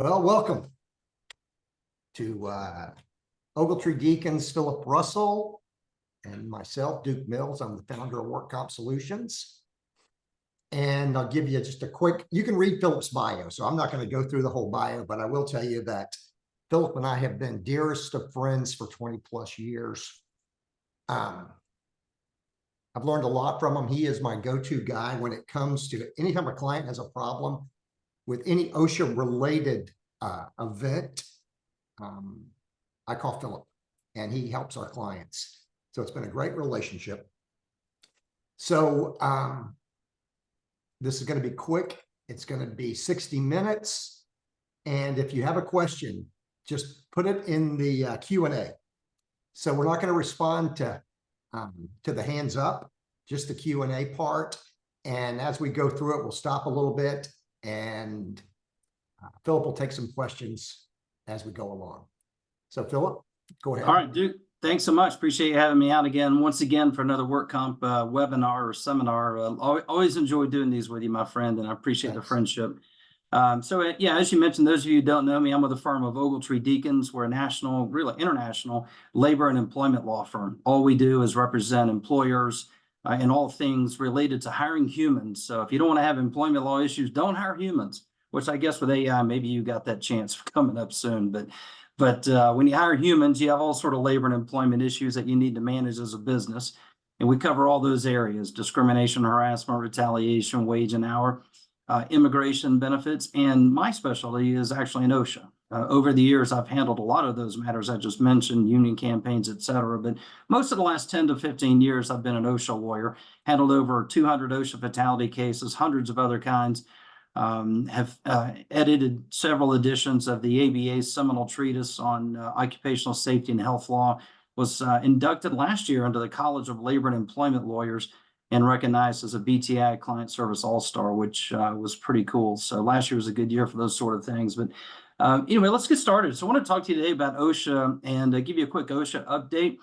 Well, welcome to Ogletree Deacons, Phillip Russell, and myself, Duke Mills. I'm the founder of WorkComp Solutions. And I'll give you just a quick, you can read Phillip's bio, so I'm not going to go through the whole bio, but I will tell you that Phillip and I have been dearest of friends for 20 plus years. I've learned a lot from him. He is my go-to guy when it comes to anytime a client has a problem with any OSHA related event. I call Phillip and he helps our clients. So it's been a great relationship. So this is going to be quick. It's going to be 60 minutes. And if you have a question, just put it in the Q&A. So we're not going to respond to the hands up, just the Q&A part. And as we go through it, we'll stop a little bit and Phillip will take some questions as we go along. So Phillip, go ahead. All right, Duke, thanks so much. Appreciate you having me out once again for another WorkComp webinar or seminar. Always enjoy doing these with you, my friend, and I appreciate the friendship. Yeah, as you mentioned, those of you who don't know me, I'm with the firm of Ogletree Deacons. We're a national, really international labor and employment law firm. All we do is represent employers in all things related to hiring humans. So if you don't want to have employment law issues, don't hire humans, which I guess with AI, maybe you got that chance coming up soon. But when you hire humans, you have all sort of labor and employment issues that you need to manage as a business. And we cover all those areas: discrimination, harassment, retaliation, wage and hour, immigration benefits. And my specialty is actually in OSHA. Over the years, I've handled a lot of those matters I just mentioned, union campaigns, et cetera. But most of the last 10 to 15 years, I've been an OSHA lawyer, handled over 200 OSHA fatality cases, hundreds of other kinds, have edited several editions of the ABA's seminal treatise on occupational safety and health law, was inducted last year into the College of Labor and Employment Lawyers, and recognized as a BTI Client Service All-Star, which was pretty cool. So last year was a good year for those sort of things. But anyway, let's get started. So I want to talk to you today about OSHA and give you a quick OSHA update.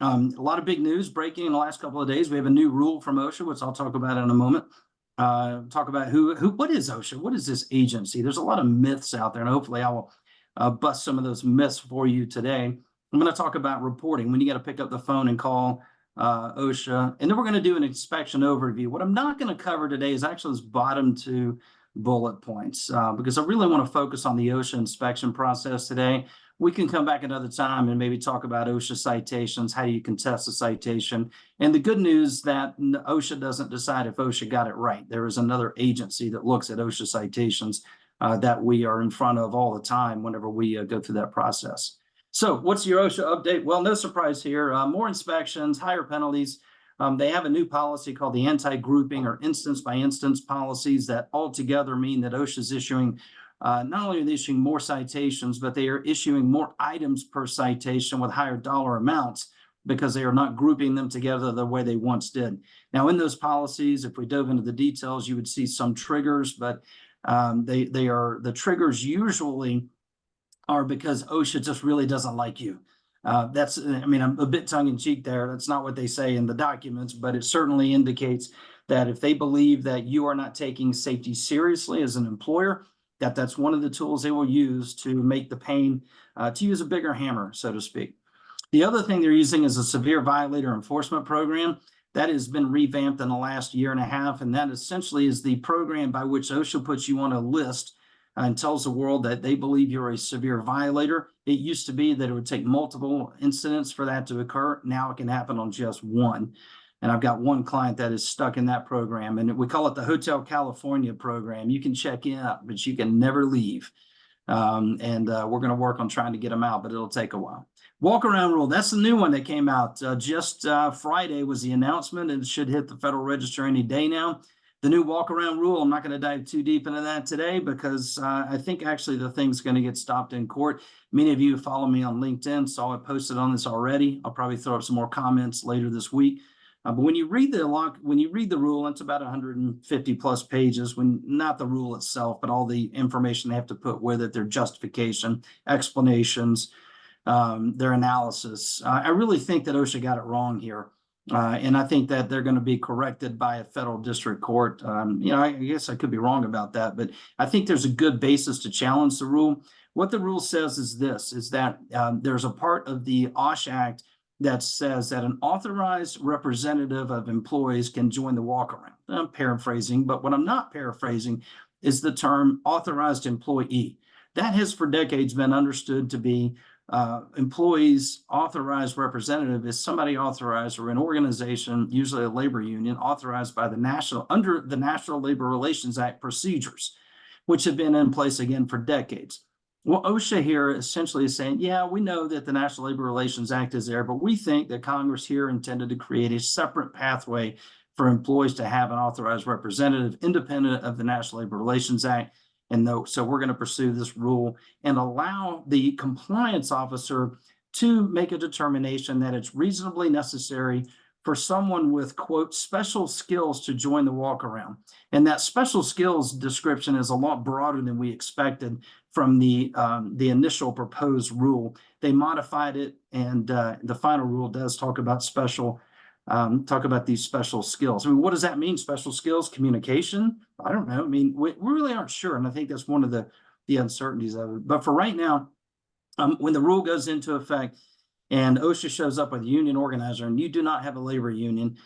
A lot of big news breaking in the last couple of days. We have a new rule from OSHA, which I'll talk about in a moment. Talk about what is OSHA? What is this agency? There's a lot of myths out there, and hopefully I will bust some of those myths for you today. I'm going to talk about reporting, when you got to pick up the phone and call OSHA, and then we're going to do an inspection overview. What I'm not going to cover today is actually this bottom two bullet points, because I really want to focus on the OSHA inspection process today. We can come back another time and maybe talk about OSHA citations, how you contest a citation. And the good news that OSHA doesn't decide if OSHA got it right. There is another agency that looks at OSHA citations that we are in front of all the time whenever we go through that process. So what's your OSHA update? Well, no surprise here. More inspections, higher penalties. They have a new policy called the anti-grouping or instance-by-instance policies that altogether mean that OSHA is issuing, not only are they issuing more citations, but they are issuing more items per citation with higher dollar amounts because they are not grouping them together the way they once did. Now, in those policies, if we dove into the details, you would see some triggers, but the triggers usually are because OSHA just really doesn't like you. I'm a bit tongue-in-cheek there. That's not what they say in the documents, but it certainly indicates that if they believe that you are not taking safety seriously as an employer, that's one of the tools they will use to make the pain, to use a bigger hammer, so to speak. The other thing they're using is a severe violator enforcement program that has been revamped in the last year and a half, and that essentially is the program by which OSHA puts you on a list and tells the world that they believe you're a severe violator. It used to be that it would take multiple incidents for that to occur. Now it can happen on just one. And I've got one client that is stuck in that program, and we call it the Hotel California program. You can check in, but you can never leave. We're going to work on trying to get them out, but it'll take a while. Walk around rule, that's the new one that came out. Just Friday was the announcement, and it should hit the Federal Register any day now. The new walk around rule, I'm not going to dive too deep into that today because I think actually the thing's going to get stopped in court. Many of you who follow me on LinkedIn saw I posted on this already. I'll probably throw up some more comments later this week. But when you read the rule, it's about 150 plus pages. Not the rule itself, but all the information they have to put with it, their justification, explanations, their analysis. I really think that OSHA got it wrong here. And I think that they're going to be corrected by a federal district court. I guess I could be wrong about that, but I think there's a good basis to challenge the rule. What the rule says is this, is that there's a part of the OSHA Act that says that an authorized representative of employees can join the walk-around. I'm paraphrasing, but what I'm not paraphrasing is the term authorized employee. That has for decades been understood to be employees authorized representative is somebody authorized or an organization, usually a labor union, authorized by under the National Labor Relations Act procedures, which have been in place again for decades. Well, OSHA here essentially is saying, yeah, we know that the National Labor Relations Act is there, but we think that Congress here intended to create a separate pathway for employees to have an authorized representative independent of the National Labor Relations Act. And so we're going to pursue this rule and allow the compliance officer to make a determination that it's reasonably necessary for someone with, quote, special skills to join the walk around. And that special skills description is a lot broader than we expected from the initial proposed rule. They modified it, and the final rule does talk about these special skills. I mean, what does that mean? Special skills, communication? I don't know. I mean, we really aren't sure. And I think that's one of the uncertainties of it. But for right now, when the rule goes into effect and OSHA shows up with a union organizer and you do not have a labor union,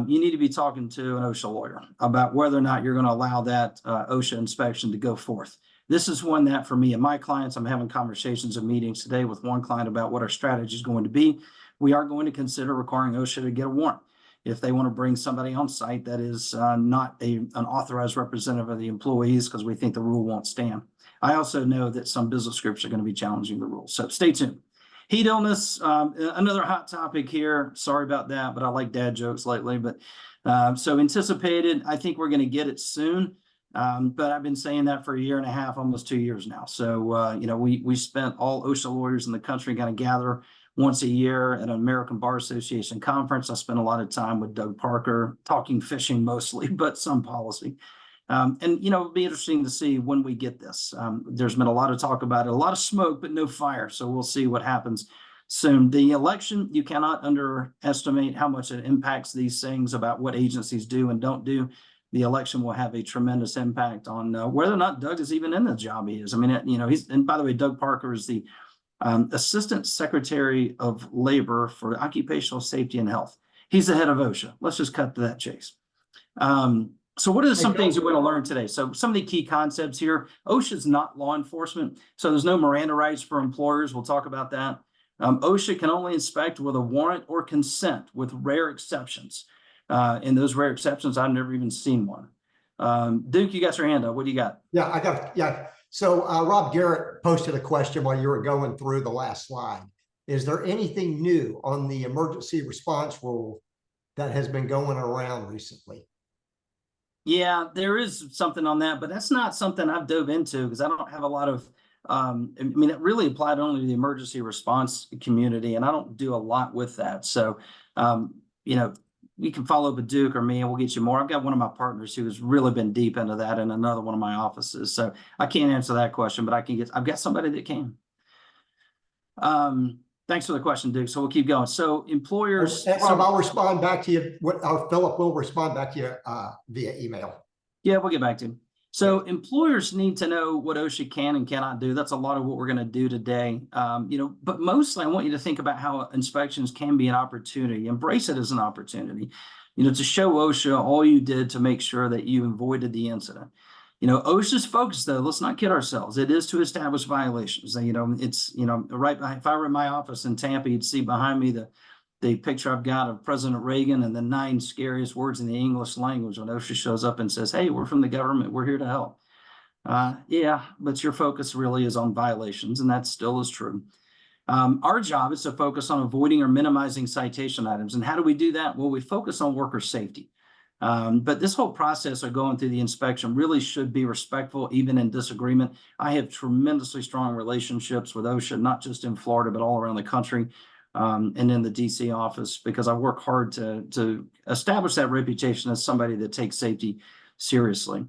you need to be talking to an OSHA lawyer about whether or not you're going to allow that OSHA inspection to go forth. This is one that for me and my clients, I'm having conversations and meetings today with one client about what our strategy is going to be. We are going to consider requiring OSHA to get a warrant if they want to bring somebody on site that is not an authorized representative of the employees, because we think the rule won't stand. I also know that some business groups are going to be challenging the rules, so stay tuned. Heat illness, another hot topic here. Sorry about that, but I like dad jokes lately. But so anticipated, I think we're going to get it soon. But I've been saying that for a year and a half, almost 2 years now. So, we spent all OSHA lawyers in the country kind of gather once a year at an American Bar Association conference. I spent a lot of time with Doug Parker, talking fishing mostly, but some policy. It'll be interesting to see when we get this. There's been a lot of talk about it, a lot of smoke, but no fire. So we'll see what happens soon. The election, you cannot underestimate how much it impacts these things about what agencies do and don't do. The election will have a tremendous impact on whether or not Doug is even in the job he is. I mean, and by the way, Doug Parker is the Assistant Secretary of Labor for Occupational Safety and Health. He's the head of OSHA. Let's just cut to that chase. So what are some things you want to learn today? So some of the key concepts here: OSHA is not law enforcement, so there's no Miranda rights for employers. We'll talk about that. OSHA can only inspect with a warrant or consent, with rare exceptions. And those rare exceptions, I've never even seen one. Duke, you got your hand up. What do you got? Yeah, I got it. Yeah. So Rob Garrett posted a question while you were going through the last slide. Is there anything new on the emergency response rule that has been going around recently? Yeah, there is something on that, but that's not something I've dove into because I don't have a lot of, it really applied only to the emergency response community, and I don't do a lot with that. So, you can follow up with Duke or me and we'll get you more. I've got one of my partners who has really been deep into that in another one of my offices. So I can't answer that question, but I've got somebody that can. Thanks for the question, Duke. So we'll keep going. So employers. Rob, I'll respond back to you. Phillip will respond back to you via email. Yeah, we'll get back to him. So employers need to know what OSHA can and cannot do. That's a lot of what we're going to do today. But mostly I want you to think about how inspections can be an opportunity. Embrace it as an opportunity, to show OSHA all you did to make sure that you avoided the incident. OSHA's focus, though, let's not kid ourselves. It is to establish violations. It's, right. If I were in my office in Tampa, you'd see behind me the picture I've got of President Reagan and the 9 scariest words in the English language when OSHA shows up and says, hey, we're from the government. We're here to help. Yeah, but your focus really is on violations, and that still is true. Our job is to focus on avoiding or minimizing citation items. And how do we do that? Well, we focus on worker safety. But this whole process of going through the inspection really should be respectful, even in disagreement. I have tremendously strong relationships with OSHA, not just in Florida, but all around the country. And in the DC office, because I work hard to establish that reputation as somebody that takes safety seriously.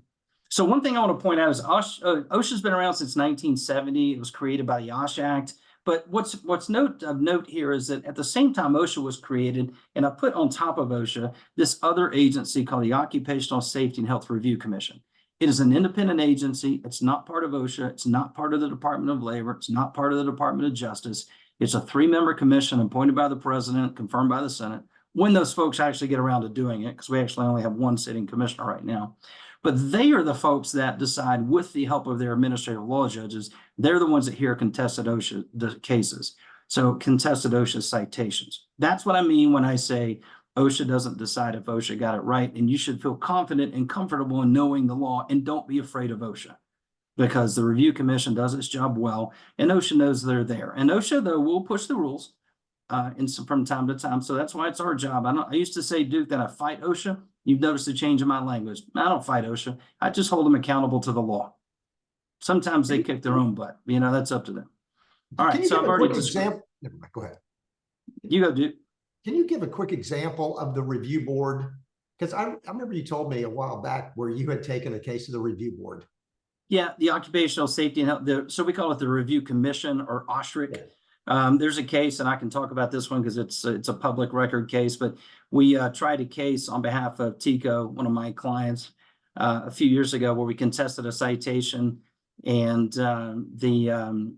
So one thing I want to point out is OSHA's been around since 1970. It was created by the OSHA Act. But what's of note here is that at the same time OSHA was created, and I put on top of OSHA this other agency called the Occupational Safety and Health Review Commission. It is an independent agency. It's not part of OSHA. It's not part of the Department of Labor. It's not part of the Department of Justice. It's a 3-member commission appointed by the president, confirmed by the Senate, when those folks actually get around to doing it, because we actually only have one sitting commissioner right now. But they are the folks that decide, with the help of their administrative law judges, they're the ones that hear contested OSHA cases. So contested OSHA citations. That's what I mean when I say OSHA doesn't decide if OSHA got it right, and you should feel confident and comfortable in knowing the law, and don't be afraid of OSHA, because the review commission does its job well, and OSHA knows they're there. And OSHA, though, will push the rules from time to time. So that's why it's our job. I used to say, Duke, that I fight OSHA. You've noticed a change in my language. I don't fight OSHA. I just hold them accountable to the law. Sometimes they kick their own butt. That's up to them. All right. So I've already example. Never mind. Go ahead. You go, Duke. Can you give a quick example of the review board? Because I remember you told me a while back where you had taken a case of the review board. Yeah, the Occupational Safety and Health. So we call it the Review Commission, or OSHRC. Yeah. There's a case, and I can talk about this one because it's a public record case, but we tried a case on behalf of Tico, one of my clients, a few years ago, where we contested a citation, and the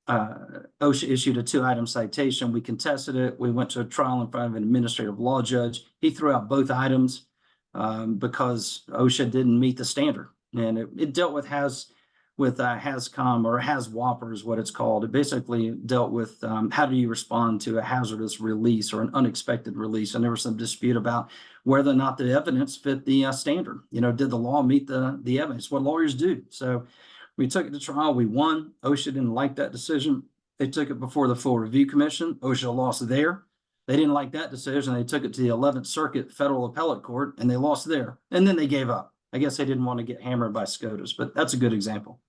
OSHA issued a 2-item citation. We contested it. We went to a trial in front of an administrative law judge. He threw out both items because OSHA didn't meet the standard, and it dealt with HAZCOM, or HAZWOPER is what it's called. It basically dealt with how do you respond to a hazardous release or an unexpected release. And there was some dispute about whether or not the evidence fit the standard. Did the law meet the evidence? What lawyers do. So we took it to trial. We won. OSHA didn't like that decision. They took it before the full review commission. OSHA lost there. They didn't like that decision. They took it to the 11th Circuit Federal Appellate Court, and they lost there. And then they gave up. I guess they didn't want to get hammered by SCOTUS, but that's a good example.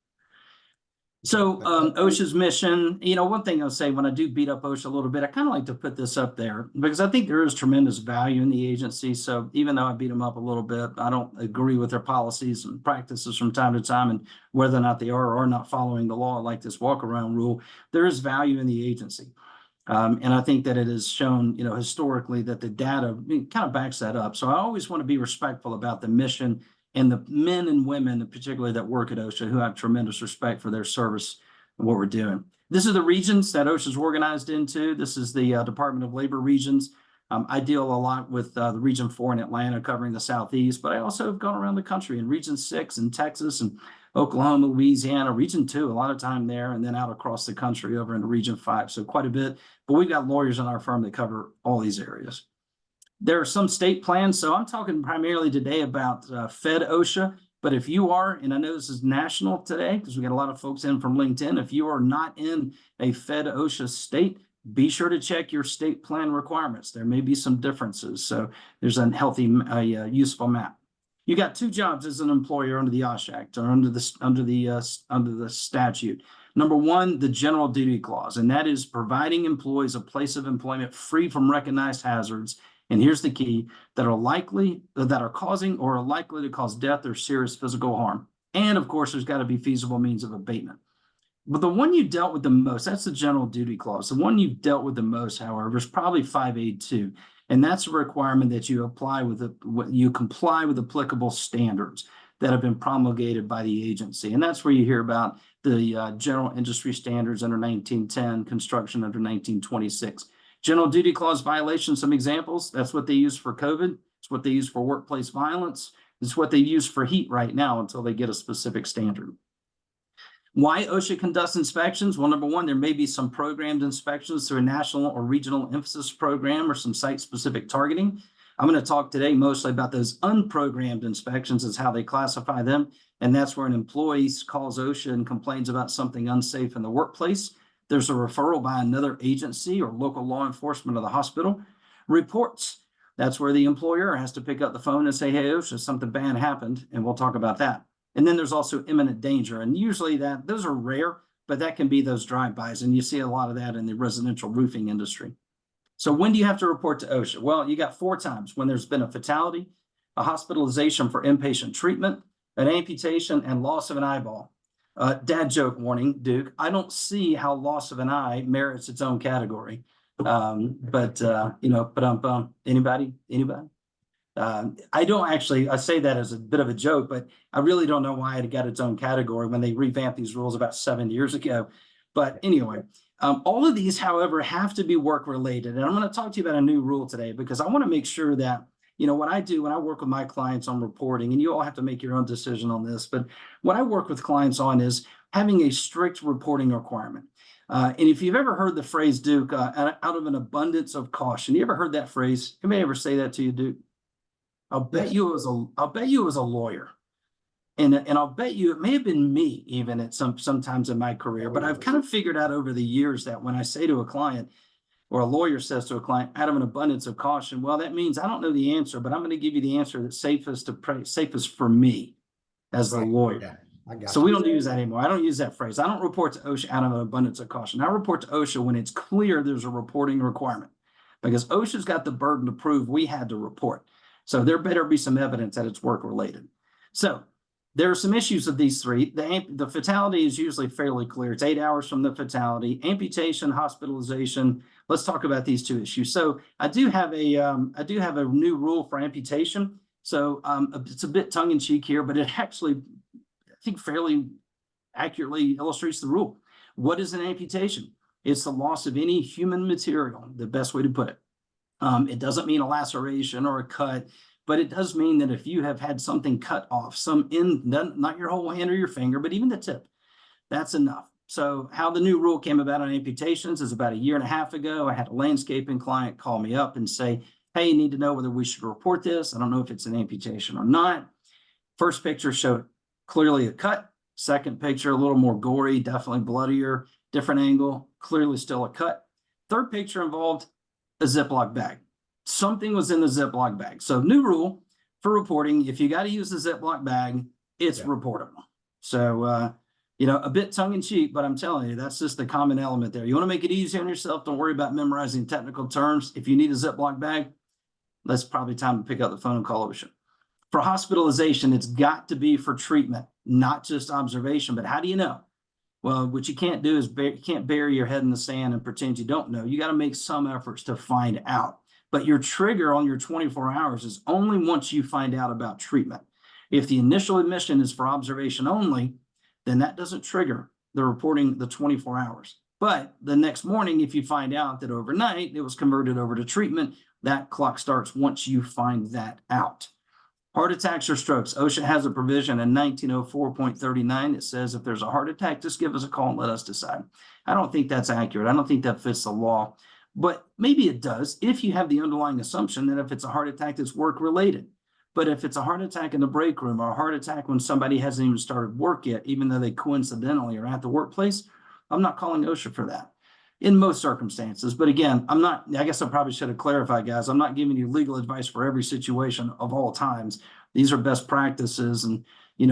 So OSHA's mission, one thing I'll say, when I do beat up OSHA a little bit, I kind of like to put this up there because I think there is tremendous value in the agency. So even though I beat them up a little bit, I don't agree with their policies and practices from time to time, and whether or not they are or are not following the law, like this walk-around rule, there is value in the agency. And I think that it has shown, historically, that the data kind of backs that up. So I always want to be respectful about the mission and the men and women, particularly that work at OSHA, who have tremendous respect for their service and what we're doing. This is the regions that OSHA is organized into. This is the Department of Labor regions. I deal a lot with the Region 4 in Atlanta, covering the Southeast, but I also have gone around the country in Region 6 in Texas and Oklahoma, Louisiana, Region 2, a lot of time there, and then out across the country over into Region 5. So quite a bit, but we've got lawyers in our firm that cover all these areas. There are some state plans, so I'm talking primarily today about Fed OSHA, but if you are, and I know this is national today because we got a lot of folks in from LinkedIn, if you are not in a Fed OSHA state, be sure to check your state plan requirements. There may be some differences, so there's a healthy, useful map. You got 2 jobs as an employer under the OSHA Act, or under the statute. Number 1, the general duty clause, and that is providing employees a place of employment free from recognized hazards. And here's the key: that are causing or are likely to cause death or serious physical harm. And of course, there's got to be feasible means of abatement. But the one you dealt with the most, that's the general duty clause. The one you've dealt with the most, however, is probably 5A2. And that's a requirement that you comply with applicable standards that have been promulgated by the agency. And that's where you hear about the general industry standards under 1910, construction under 1926. General duty clause violations, some examples. That's what they use for COVID. It's what they use for workplace violence. It's what they use for heat right now until they get a specific standard. Why OSHA conducts inspections? Well, number 1, there may be some programmed inspections through a national or regional emphasis program or some site-specific targeting. I'm going to talk today mostly about those unprogrammed inspections, as how they classify them. And that's where an employee calls OSHA and complains about something unsafe in the workplace. There's a referral by another agency or local law enforcement of the hospital. Reports, that's where the employer has to pick up the phone and say, hey, OSHA, something bad happened, and we'll talk about that. And then there's also imminent danger. And usually those are rare, but that can be those drive-bys. And you see a lot of that in the residential roofing industry. So when do you have to report to OSHA? Well, you got 4 times: when there's been a fatality, a hospitalization for inpatient treatment, an amputation, and loss of an eyeball. Dad joke warning, Duke. I don't see how loss of an eye merits its own category. But anybody? I don't actually, I say that as a bit of a joke, but I really don't know why it got its own category when they revamped these rules about 7 years ago. But anyway, all of these, however, have to be work related. And I'm going to talk to you about a new rule today because I want to make sure that, what I do when I work with my clients on reporting, and you all have to make your own decision on this, but what I work with clients on is having a strict reporting requirement. And if you've ever heard the phrase, Duke, out of an abundance of caution, you ever heard that phrase? Anybody ever say that to you, Duke? I'll bet you it was a lawyer. And I'll bet you it may have been me even at sometimes in my career, but I've kind of figured out over the years that when I say to a client or a lawyer says to a client, out of an abundance of caution, well, that means I don't know the answer, but I'm going to give you the answer that's safest for me as the lawyer. Yeah, I got So you. we don't use that anymore. I don't use that phrase. I don't report to OSHA out of an abundance of caution. I report to OSHA when it's clear there's a reporting requirement because OSHA's got the burden to prove we had to report. So there better be some evidence that it's work related. So there are some issues of these three. The fatality is usually fairly clear. It's 8 hours from the fatality. Amputation, hospitalization. Let's talk about these two issues. So I do have a new rule for amputation. So it's a bit tongue in cheek here, but it actually, I think, fairly accurately illustrates the rule. What is an amputation? It's the loss of any human material, the best way to put it. It doesn't mean a laceration or a cut, but it does mean that if you have had something cut off, not your whole hand or your finger, but even the tip, that's enough. So how the new rule came about on amputations is about 1.5 years ago. I had a landscaping client call me up and say, hey, you need to know whether we should report this. I don't know if it's an amputation or not. First picture showed clearly a cut. Second picture, a little more gory, definitely bloodier, different angle, clearly still a cut. Third picture involved a Ziploc bag. Something was in the Ziploc bag. So new rule for reporting, if you got to use the Ziploc bag, it's reportable. So, a bit tongue in cheek, but I'm telling you, that's just the common element there. You want to make it easy on yourself. Don't worry about memorizing technical terms. If you need a Ziploc bag, that's probably time to pick up the phone and call OSHA. For hospitalization, it's got to be for treatment, not just observation. But how do you know? Well, what you can't do is you can't bury your head in the sand and pretend you don't know. You got to make some efforts to find out. But your trigger on your 24 hours is only once you find out about treatment. If the initial admission is for observation only, then that doesn't trigger the reporting the 24 hours. But the next morning, if you find out that overnight it was converted over to treatment, that clock starts once you find that out. Heart attacks or strokes. OSHA has a provision in 1904.39 that says if there's a heart attack, just give us a call and let us decide. I don't think that's accurate. I don't think that fits the law, but maybe it does if you have the underlying assumption that if it's a heart attack, it's work related. But if it's a heart attack in the break room or a heart attack when somebody hasn't even started work yet, even though they coincidentally are at the workplace, I'm not calling OSHA for that in most circumstances. But again, I guess I probably should have clarified, guys. I'm not giving you legal advice for every situation of all times. These are best practices and,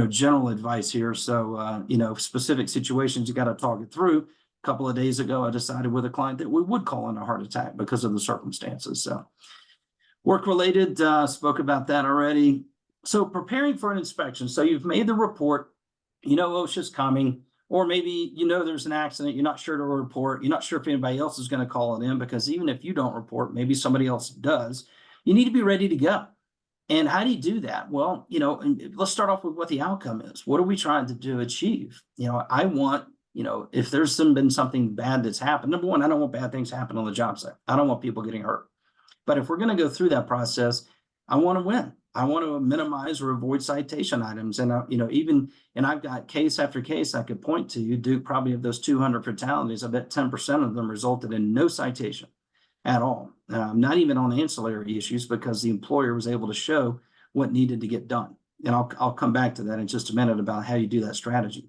general advice here. So, specific situations, you got to talk it through. A couple of days ago, I decided with a client that we would call in a heart attack because of the circumstances. So work related, spoke about that already. So preparing for an inspection. So you've made the report, OSHA's coming. Or maybe there's an accident, you're not sure to report, you're not sure if anybody else is going to call it in, because even if you don't report, maybe somebody else does. You need to be ready to go. And how do you do that? Well, let's start off with what the outcome is. What are we trying to achieve? I want, if there's been something bad that's happened, number one, I don't want bad things happen on the job site. I don't want people getting hurt. But if we're going to go through that process, I want to win. I want to minimize or avoid citation items. And, and I've got case after case I could point to. You, Duke, probably of those 200 fatalities, I bet 10% of them resulted in no citation at all. Not even on ancillary issues, because the employer was able to show what needed to get done. And I'll come back to that in just a minute about how you do that strategy.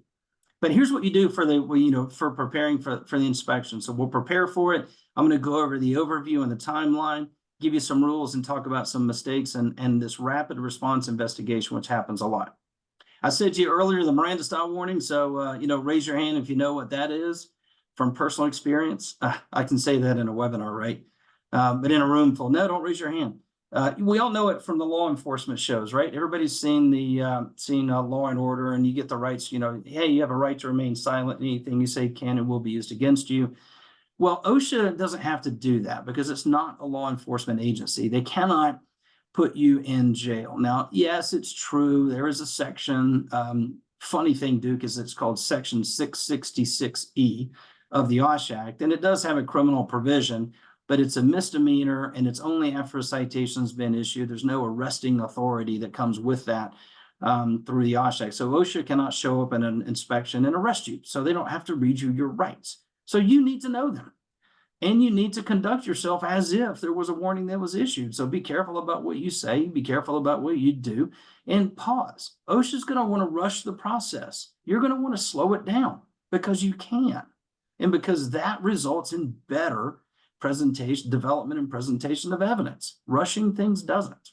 But here's what you do for preparing for the inspection. So we'll prepare for it. I'm going to go over the overview and the timeline, give you some rules, and talk about some mistakes and this rapid response investigation, which happens a lot. I said to you earlier, the Miranda style warning. So, raise your hand if you know what that is from personal experience. I can say that in a webinar, right? But in a room full, no, don't raise your hand. We all know it from the law enforcement shows, right? Everybody's seen Law and Order, and you get the rights, you know, hey, you have a right to remain silent. Anything you say can and will be used against you. Well, OSHA doesn't have to do that because it's not a law enforcement agency. They cannot put you in jail. Now, yes, it's true. There is a section, funny thing, Duke, is it's called Section 666E of the OSHA Act, and it does have a criminal provision, but it's a misdemeanor, and it's only after a citation's been issued. There's no arresting authority that comes with that through the OSHA Act. So OSHA cannot show up in an inspection and arrest you. So they don't have to read you your rights. So you need to know them. And you need to conduct yourself as if there was a warning that was issued. So be careful about what you say, be careful about what you do, and pause. OSHA's going to want to rush the process. You're going to want to slow it down because you can. And because that results in better presentation, development and presentation of evidence. Rushing things doesn't.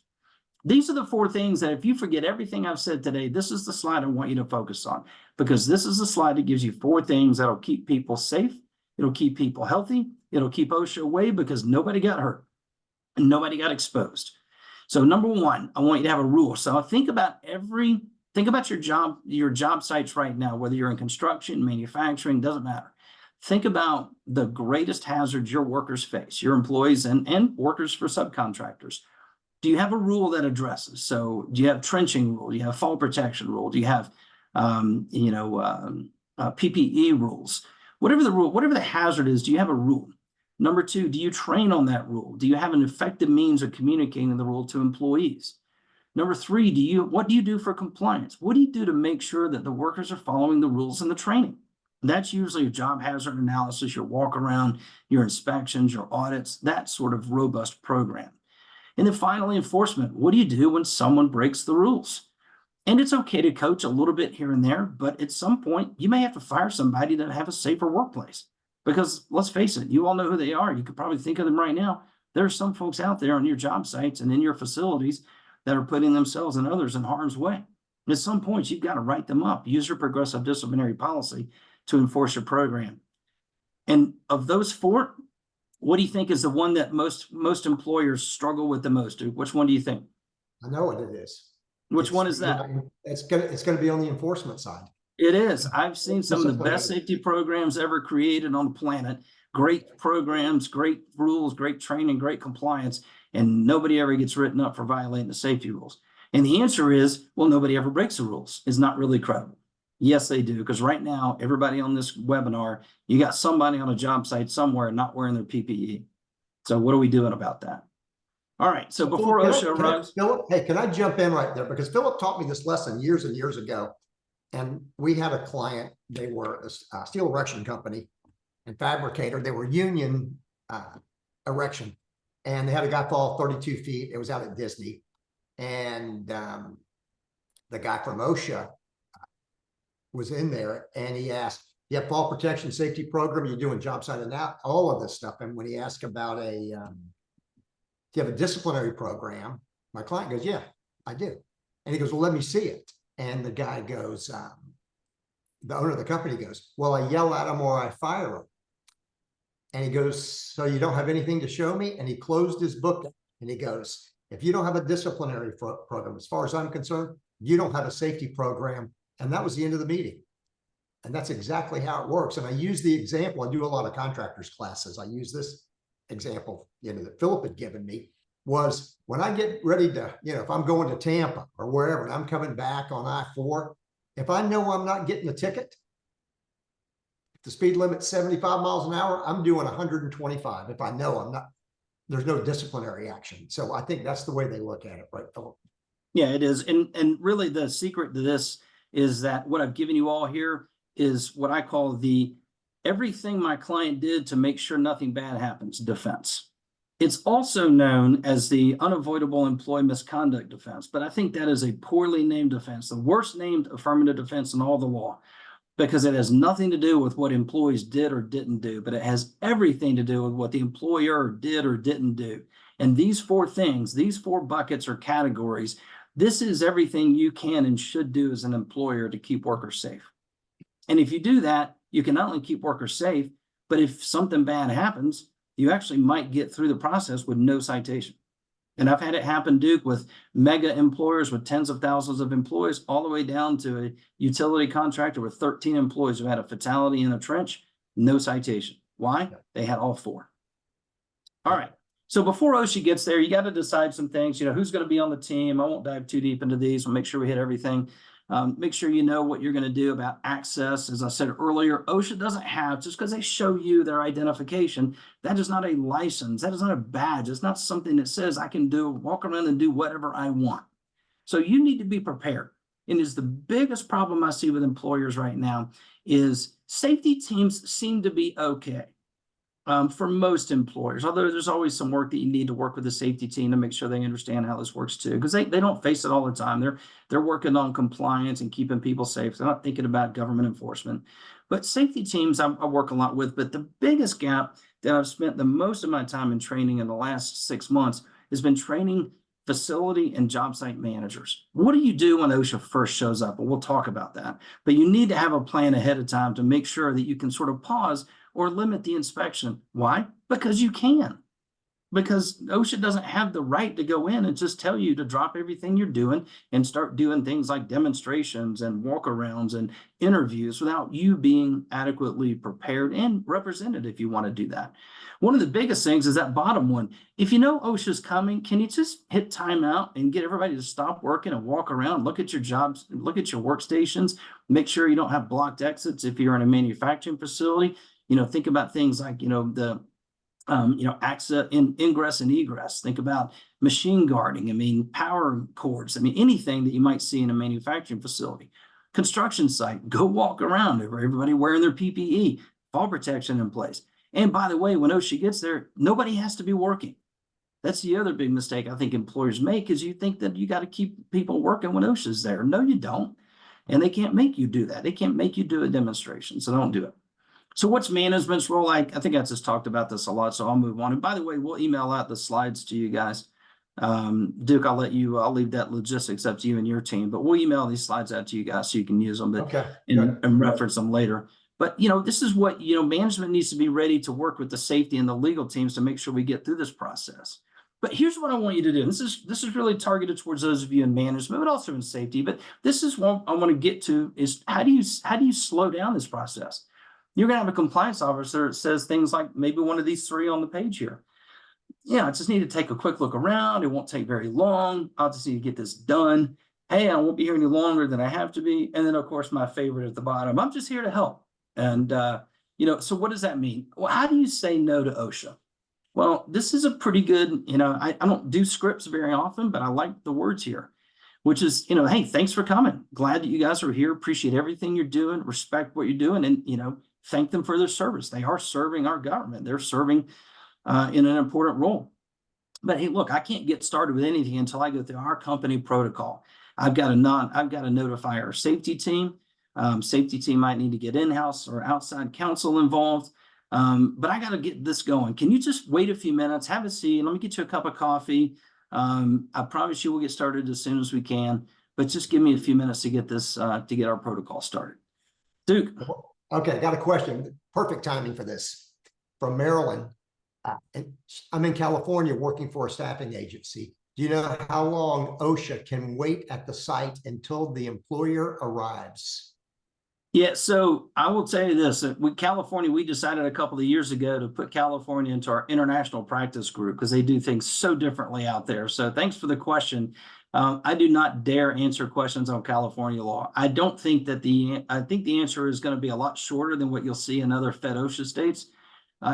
These are the 4 things that if you forget everything I've said today, this is the slide I want you to focus on, because this is the slide that gives you 4 things that'll keep people safe. It'll keep people healthy. It'll keep OSHA away because nobody got hurt and nobody got exposed. So number 1, I want you to have a rule. So think about your job sites right now, whether you're in construction, manufacturing, doesn't matter. Think about the greatest hazards your workers face, your employees and workers for subcontractors. Do you have a rule that addresses? So do you have trenching rule? Do you have fall protection rule? Do you have, PPE rules? Whatever the rule, whatever the hazard is, do you have a rule? Number 2, do you train on that rule? Do you have an effective means of communicating the rule to employees? Number 3, what do you do for compliance? What do you do to make sure that the workers are following the rules in the training? That's usually a job hazard analysis, your walk around, your inspections, your audits, that sort of robust program. And then finally, enforcement. What do you do when someone breaks the rules? And it's okay to coach a little bit here and there, but at some point you may have to fire somebody to have a safer workplace. Because let's face it, you all know who they are. You could probably think of them right now. There are some folks out there on your job sites and in your facilities that are putting themselves and others in harm's way. And at some point, you've got to write them up. Use your progressive disciplinary policy to enforce your program. And of those 4, what do you think is the one that most employers struggle with the most, Duke? Which one do you think? I know what it is. Which one is that? It's gonna be on the enforcement side. It is. I've seen some of the best safety programs ever created on the planet. Great programs, great rules, great training, great compliance, and nobody ever gets written up for violating the safety rules. And the answer is, well, nobody ever breaks the rules. It's not really credible. Yes, they do, because right now, everybody on this webinar, you got somebody on a job site somewhere not wearing their PPE. So what are we doing about that? All right, so before OSHA arrives. Phillip, hey, can I jump in right there? Because Phillip taught me this lesson years and years ago. And we had a client, they were a steel erection company and fabricator. They were union erection. And they had a guy fall 32 feet. It was out at Disney. And the guy from OSHA was in there and he asked, you have fall protection safety program, you're doing job site and out, all of this stuff. And when he asked about do you have a disciplinary program? My client goes, yeah, I do. And he goes, well, let me see it. And the guy goes, the owner of the company goes, well, I yell at him or I fire him. And he goes, so you don't have anything to show me? And he closed his book and he goes, if you don't have a disciplinary program, as far as I'm concerned, you don't have a safety program. And that was the end of the meeting. And that's exactly how it works. And I use the example, I do a lot of contractors classes. I use this example, that Phillip had given me, was when I get ready to, if I'm going to Tampa or wherever, and I'm coming back on I-4, if I know I'm not getting a ticket, if the speed limit's 75 miles an hour, I'm doing 125. If I know I'm not, there's no disciplinary action. So I think that's the way they look at it, right, Phillip? Yeah, it is. And really the secret to this is that what I've given you all here is what I call the everything my client did to make sure nothing bad happens defense. It's also known as the unavoidable employee misconduct defense, but I think that is a poorly named defense, the worst named affirmative defense in all the law, because it has nothing to do with what employees did or didn't do, but it has everything to do with what the employer did or didn't do. And these 4 things, these 4 buckets or categories, this is everything you can and should do as an employer to keep workers safe. And if you do that, you can not only keep workers safe, but if something bad happens, you actually might get through the process with no citation. And I've had it happen, Duke, with mega employers with tens of thousands of employees, all the way down to a utility contractor with 13 employees who had a fatality in a trench, no citation. Why? They had all 4. All right. So before OSHA gets there, you got to decide some things. Who's going to be on the team? I won't dive too deep into these. We'll make sure we hit everything. Make sure you know what you're going to do about access. As I said earlier, OSHA doesn't have, just because they show you their identification, that is not a license. That is not a badge. It's not something that says I can walk around and do whatever I want. So you need to be prepared. And is the biggest problem I see with employers right now is safety teams seem to be okay. For most employers, although there's always some work that you need to work with the safety team to make sure they understand how this works too, because they don't face it all the time. They're working on compliance and keeping people safe. They're not thinking about government enforcement. But safety teams I work a lot with. But the biggest gap that I've spent the most of my time in training in the last 6 months has been training facility and job site managers. What do you do when OSHA first shows up? Well, we'll talk about that. But you need to have a plan ahead of time to make sure that you can sort of pause or limit the inspection. Why? Because you can. Because OSHA doesn't have the right to go in and just tell you to drop everything you're doing and start doing things like demonstrations and walkarounds and interviews without you being adequately prepared and represented if you want to do that. One of the biggest things is that bottom one. If you know OSHA's coming, can you just hit timeout and get everybody to stop working and walk around, look at your jobs, look at your workstations, make sure you don't have blocked exits if you're in a manufacturing facility. Think about things like, access, ingress and egress. Think about machine guarding. Power cords. Anything that you might see in a manufacturing facility. Construction site, go walk around. Everybody wearing their PPE, fall protection in place. And by the way, when OSHA gets there, nobody has to be working. That's the other big mistake I think employers make, is you think that you got to keep people working when OSHA's there. No, you don't. And they can't make you do that. They can't make you do a demonstration. So don't do it. So what's management's role? I think I just talked about this a lot, so I'll move on. And by the way, we'll email out the slides to you guys. Duke, I'll leave that logistics up to you and your team, but we'll email these slides out to you guys so you can use them and reference them later. But, this is what, management needs to be ready to work with the safety and the legal teams to make sure we get through this process. But here's what I want you to do. This is really targeted towards those of you in management, but also in safety. But this is what I want to get to is how do you slow down this process? You're going to have a compliance officer that says things like maybe one of these 3 on the page here. I just need to take a quick look around. It won't take very long. I'll just need to get this done. Hey, I won't be here any longer than I have to be. And then, of course, my favorite at the bottom, I'm just here to help. And, so what does that mean? Well, how do you say no to OSHA? Well, this is a pretty good, I don't do scripts very often, but I like the words here, which is, hey, thanks for coming. Glad that you guys are here. Appreciate everything you're doing. Respect what you're doing. And, thank them for their service. They are serving our government. They're serving in an important role. But hey, look, I can't get started with anything until I go through our company protocol. I've got to notify our safety team. Safety team might need to get in-house or outside counsel involved. But I got to get this going. Can you just wait a few minutes, have a seat? Let me get you a cup of coffee. I promise you we'll get started as soon as we can. But just give me a few minutes to get this, to get our protocol started. Duke. Okay, got a question. Perfect timing for this. From Maryland. I'm in California working for a staffing agency. Do you know how long OSHA can wait at the site until the employer arrives? Yeah, so I will tell you this. With California, we decided a couple of years ago to put California into our international practice group because they do things so differently out there. So thanks for the question. I do not dare answer questions on California law. I don't think that I think the answer is going to be a lot shorter than what you'll see in other Fed OSHA states.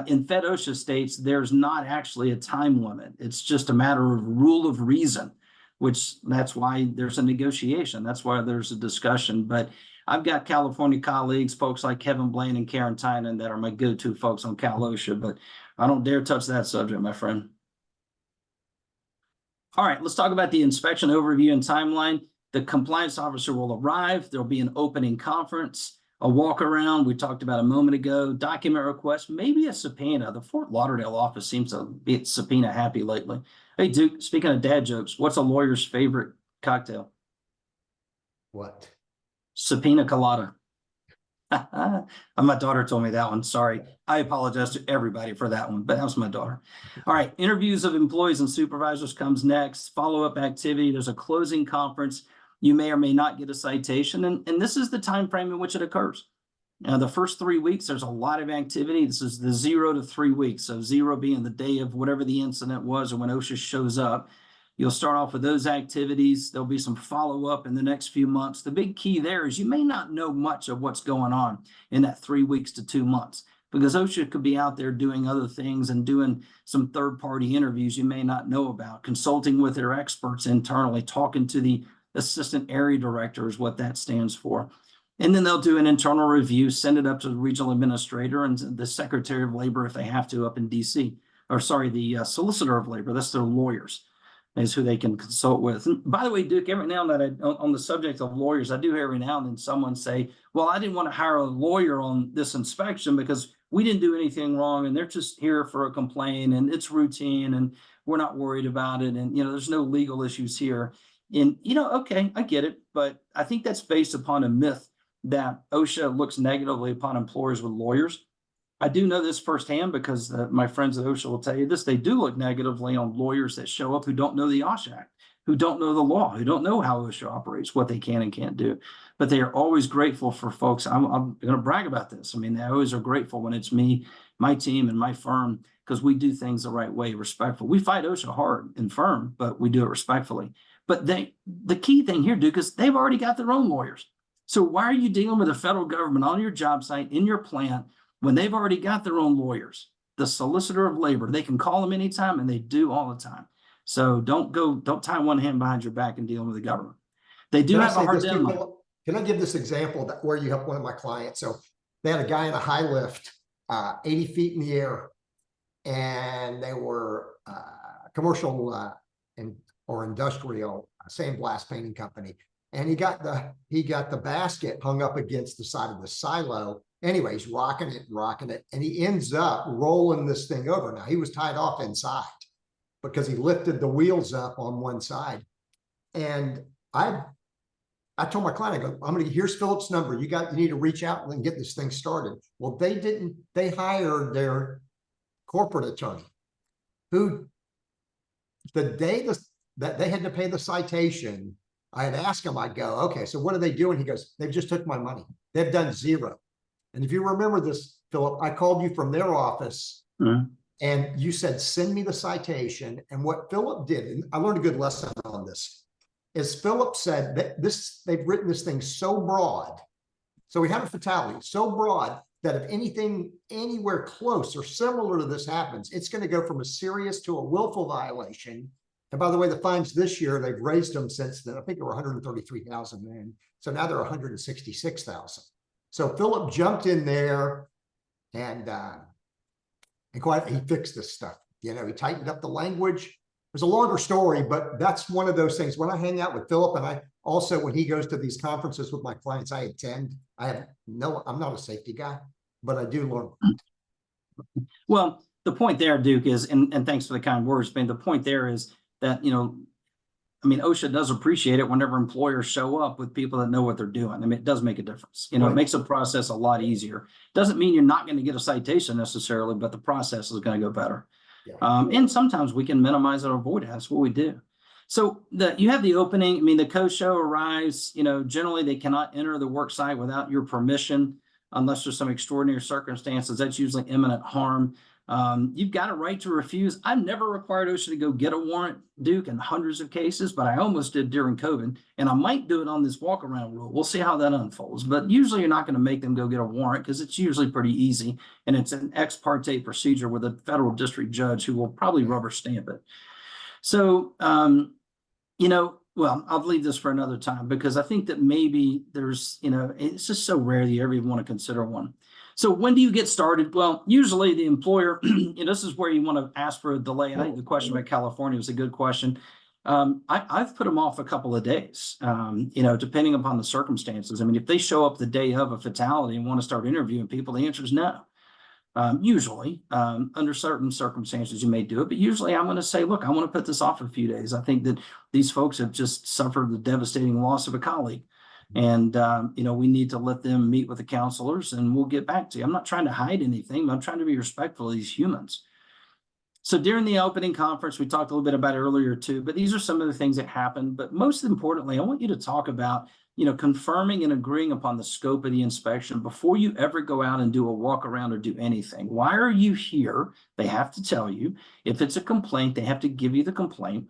In Fed OSHA states, there's not actually a time limit. It's just a matter of rule of reason, that's why there's a negotiation. That's why there's a discussion. But I've got California colleagues, folks like Kevin Blaine and Karen Tynan that are my go-to folks on Cal OSHA, but I don't dare touch that subject, my friend. All right, let's talk about the inspection overview and timeline. The compliance officer will arrive. There'll be an opening conference, a walk around. We talked about a moment ago, document request, maybe a subpoena. The Fort Lauderdale office seems to be subpoena happy lately. Hey, Duke, speaking of dad jokes, what's a lawyer's favorite cocktail? What? Subpoena colada. My daughter told me that one. Sorry. I apologize to everybody for that one, but that was my daughter. All right. Interviews of employees and supervisors comes next. Follow-up activity. There's a closing conference. You may or may not get a citation. And this is the time frame in which it occurs. The first 3 weeks, there's a lot of activity. This is the 0 to 3 weeks. So 0 being the day of whatever the incident was or when OSHA shows up. You'll start off with those activities. There'll be some follow-up in the next few months. The big key there is you may not know much of what's going on in that 3 weeks to 2 months because OSHA could be out there doing other things and doing some third-party interviews you may not know about, consulting with their experts internally, talking to the assistant area director is what that stands for. And then they'll do an internal review, send it up to the regional administrator and the secretary of labor if they have to up in DC, or sorry, the solicitor of labor, that's their lawyers. Is who they can consult with. And by the way, Duke, every now and then on the subject of lawyers, I do hear every now and then someone say, well, I didn't want to hire a lawyer on this inspection because we didn't do anything wrong and they're just here for a complaint and it's routine and we're not worried about it. And, there's no legal issues here. And, okay, I get it. But I think that's based upon a myth that OSHA looks negatively upon employers with lawyers. I do know this firsthand because my friends at OSHA will tell you this. They do look negatively on lawyers that show up who don't know the OSHA Act, who don't know the law, who don't know how OSHA operates, what they can and can't do. But they are always grateful for folks. I'm going to brag about this. I mean, they always are grateful when it's me, my team, and my firm because we do things the right way, respectful. We fight OSHA hard and firm, but we do it respectfully. But the key thing here, Duke, is they've already got their own lawyers. So why are you dealing with the federal government on your job site, in your plant, when they've already got their own lawyers, the solicitor of labor? They can call them anytime and they do all the time. So don't tie one hand behind your back and dealing with the government. They do have a hard deadline. Can I give this example that where you help one of my clients? So they had a guy in a high lift, 80 feet in the air, and they were commercial or industrial sandblast painting company. And he got the basket hung up against the side of the silo. Anyway, he's rocking it, and he ends up rolling this thing over. Now, he was tied off inside because he lifted the wheels up on one side. And I told my client, I go, here's Philip's number. You need to reach out and get this thing started. Well, they hired their corporate attorney who the day that they had to pay the citation, I had asked him, I'd go, okay, so what are they doing? He goes, they've just took my money. They've done zero. And if you remember this, Philip, I called you from their office and you said, send me the citation. And what Philip did, and I learned a good lesson on this, is Philip said that they've written this thing so broad. So we have a fatality so broad that if anything anywhere close or similar to this happens, it's going to go from a serious to a willful violation. And by the way, the fines this year, they've raised them since then. I think there were 133,000 then. So now they're 166,000. So Philip jumped in there and he fixed this stuff. He tightened up the language. It was a longer story, but that's one of those things. When I hang out with Philip, and I also, when he goes to these conferences with my clients, I attend. I'm not a safety guy, but I do learn. Well, the point there, Duke, is, and thanks for the kind words, man. The point there is that, OSHA does appreciate it whenever employers show up with people that know what they're doing. It does make a difference. It makes the process a lot easier. Doesn't mean you're not going to get a citation necessarily, but the process is going to go better. Yeah. And sometimes we can minimize it or avoid it. That's what we do. So you have the opening. The co-show arrives. Generally they cannot enter the work site without your permission, unless there's some extraordinary circumstances. That's usually imminent harm. You've got a right to refuse. I've never required OSHA to go get a warrant, Duke, in hundreds of cases, but I almost did during COVID, and I might do it on this walk around rule. We'll see how that unfolds, but usually you're not going to make them go get a warrant because it's usually pretty easy, and it's an ex parte procedure with a federal district judge who will probably rubber stamp it. So, well, I'll leave this for another time because I think that maybe there's, it's just so rare that you ever even want to consider one. So when do you get started? Well, usually the employer, this is where you want to ask for a delay. I think the question about California was a good question. I've put them off a couple of days, depending upon the circumstances. If they show up the day of a fatality and want to start interviewing people, the answer is no. Usually, under certain circumstances, you may do it, but usually I'm going to say, look, I want to put this off for a few days. I think that these folks have just suffered the devastating loss of a colleague. And, we need to let them meet with the counselors and we'll get back to you. I'm not trying to hide anything, but I'm trying to be respectful of these humans. So during the opening conference, we talked a little bit about it earlier too, but these are some of the things that happened. But most importantly, I want you to talk about, confirming and agreeing upon the scope of the inspection before you ever go out and do a walk around or do anything. Why are you here? They have to tell you. If it's a complaint, they have to give you the complaint.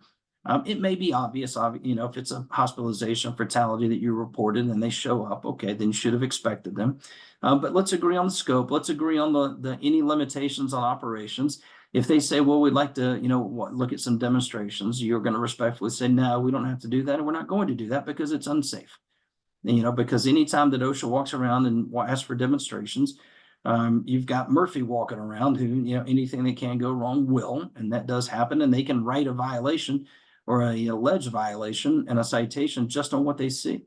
It may be obvious, if it's a hospitalization fatality that you reported and they show up, okay, then you should have expected them. But let's agree on the scope. Let's agree on the any limitations on operations. If they say, well, we'd like to, look at some demonstrations, you're going to respectfully say, no, we don't have to do that. And we're not going to do that because it's unsafe. Because anytime that OSHA walks around and asks for demonstrations, you've got Murphy walking around who, anything that can go wrong will, and that does happen. And they can write a violation or a alleged violation and a citation just on what they see.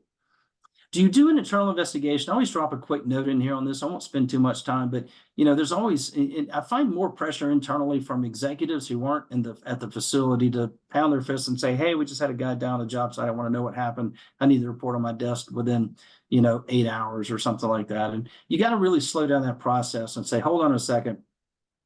Do you do an internal investigation? I always drop a quick note in here on this. I won't spend too much time, but there's always, I find more pressure internally from executives who aren't at the facility to pound their fists and say, hey, we just had a guy down on the job site. I want to know what happened. I need the report on my desk within, 8 hours or something like that. And you got to really slow down that process and say, hold on a second.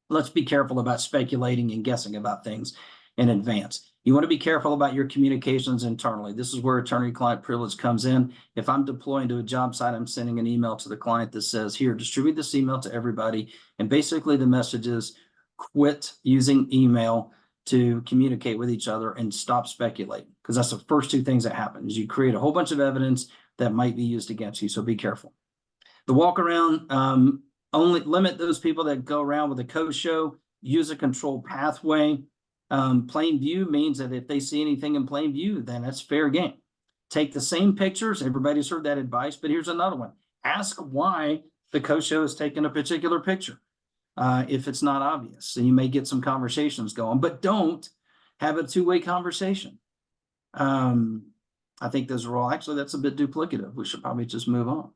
Let's be careful about speculating and guessing about things in advance. You want to be careful about your communications internally. This is where attorney-client privilege comes in. If I'm deploying to a job site, I'm sending an email to the client that says, here, distribute this email to everybody. And basically the message is quit using email to communicate with each other and stop speculating. Because that's the first two things that happen is you create a whole bunch of evidence that might be used against you. So be careful. The walk around, only limit those people that go around with a code show, use a controlled pathway. Plain view means that if they see anything in plain view, then that's fair game. Take the same pictures. Everybody's heard that advice, but here's another one. Ask why the co-show is taking a particular picture if it's not obvious. So you may get some conversations going, but don't have a two-way conversation. I think those are all, actually, that's a bit duplicative. We should probably just move on.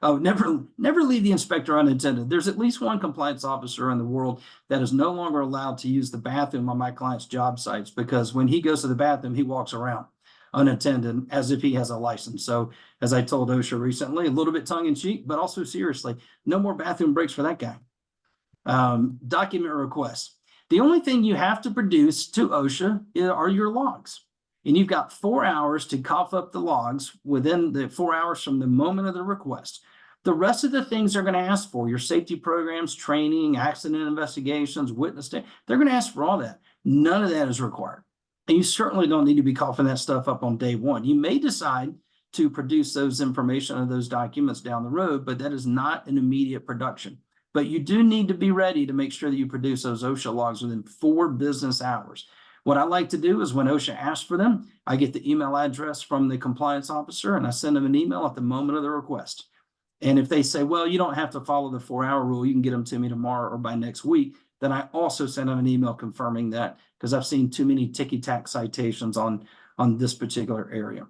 Oh, never leave the inspector unattended. There's at least one compliance officer in the world that is no longer allowed to use the bathroom on my client's job sites because when he goes to the bathroom, he walks around unattended as if he has a license. So as I told OSHA recently, a little bit tongue in cheek, but also seriously, no more bathroom breaks for that guy. Document requests. The only thing you have to produce to OSHA are your logs. And you've got 4 hours to cough up the logs within the 4 hours from the moment of the request. The rest of the things they're going to ask for, your safety programs, training, accident investigations, witness stand, they're going to ask for all that. None of that is required. And you certainly don't need to be coughing that stuff up on day one. You may decide to produce those information or those documents down the road, but that is not an immediate production. But you do need to be ready to make sure that you produce those OSHA logs within 4 business hours. What I like to do is when OSHA asks for them, I get the email address from the compliance officer and I send them an email at the moment of the request. And if they say, well, you don't have to follow the 4-hour rule, you can get them to me tomorrow or by next week, then I also send them an email confirming that because I've seen too many ticky-tack citations on this particular area.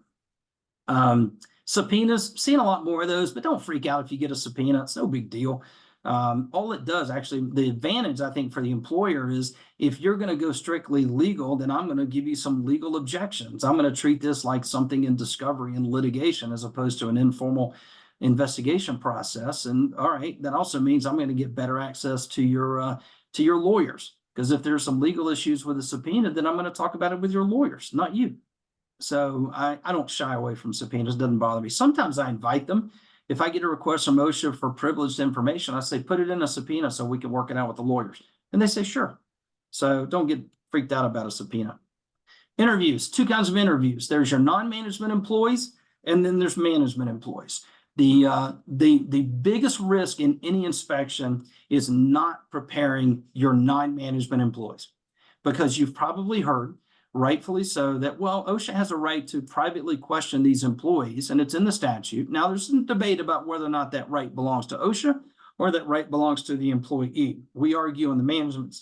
Subpoenas, seen a lot more of those, but don't freak out if you get a subpoena. It's no big deal. All it does, actually, the advantage, I think, for the employer is if you're going to go strictly legal, then I'm going to give you some legal objections. I'm going to treat this like something in discovery and litigation as opposed to an informal investigation process. And all right, that also means I'm going to get better access to your lawyers. Because if there's some legal issues with a subpoena, then I'm going to talk about it with your lawyers, not you. So I don't shy away from subpoenas. It doesn't bother me. Sometimes I invite them. If I get a request from OSHA for privileged information, I say, put it in a subpoena so we can work it out with the lawyers. And they say, sure. So don't get freaked out about a subpoena. Interviews, 2 kinds of interviews. There's your non-management employees, and then there's management employees. The biggest risk in any inspection is not preparing your non-management employees, because you've probably heard, rightfully so, that, well, OSHA has a right to privately question these employees, and it's in the statute. Now, there's some debate about whether or not that right belongs to OSHA or that right belongs to the employee. We argue on the management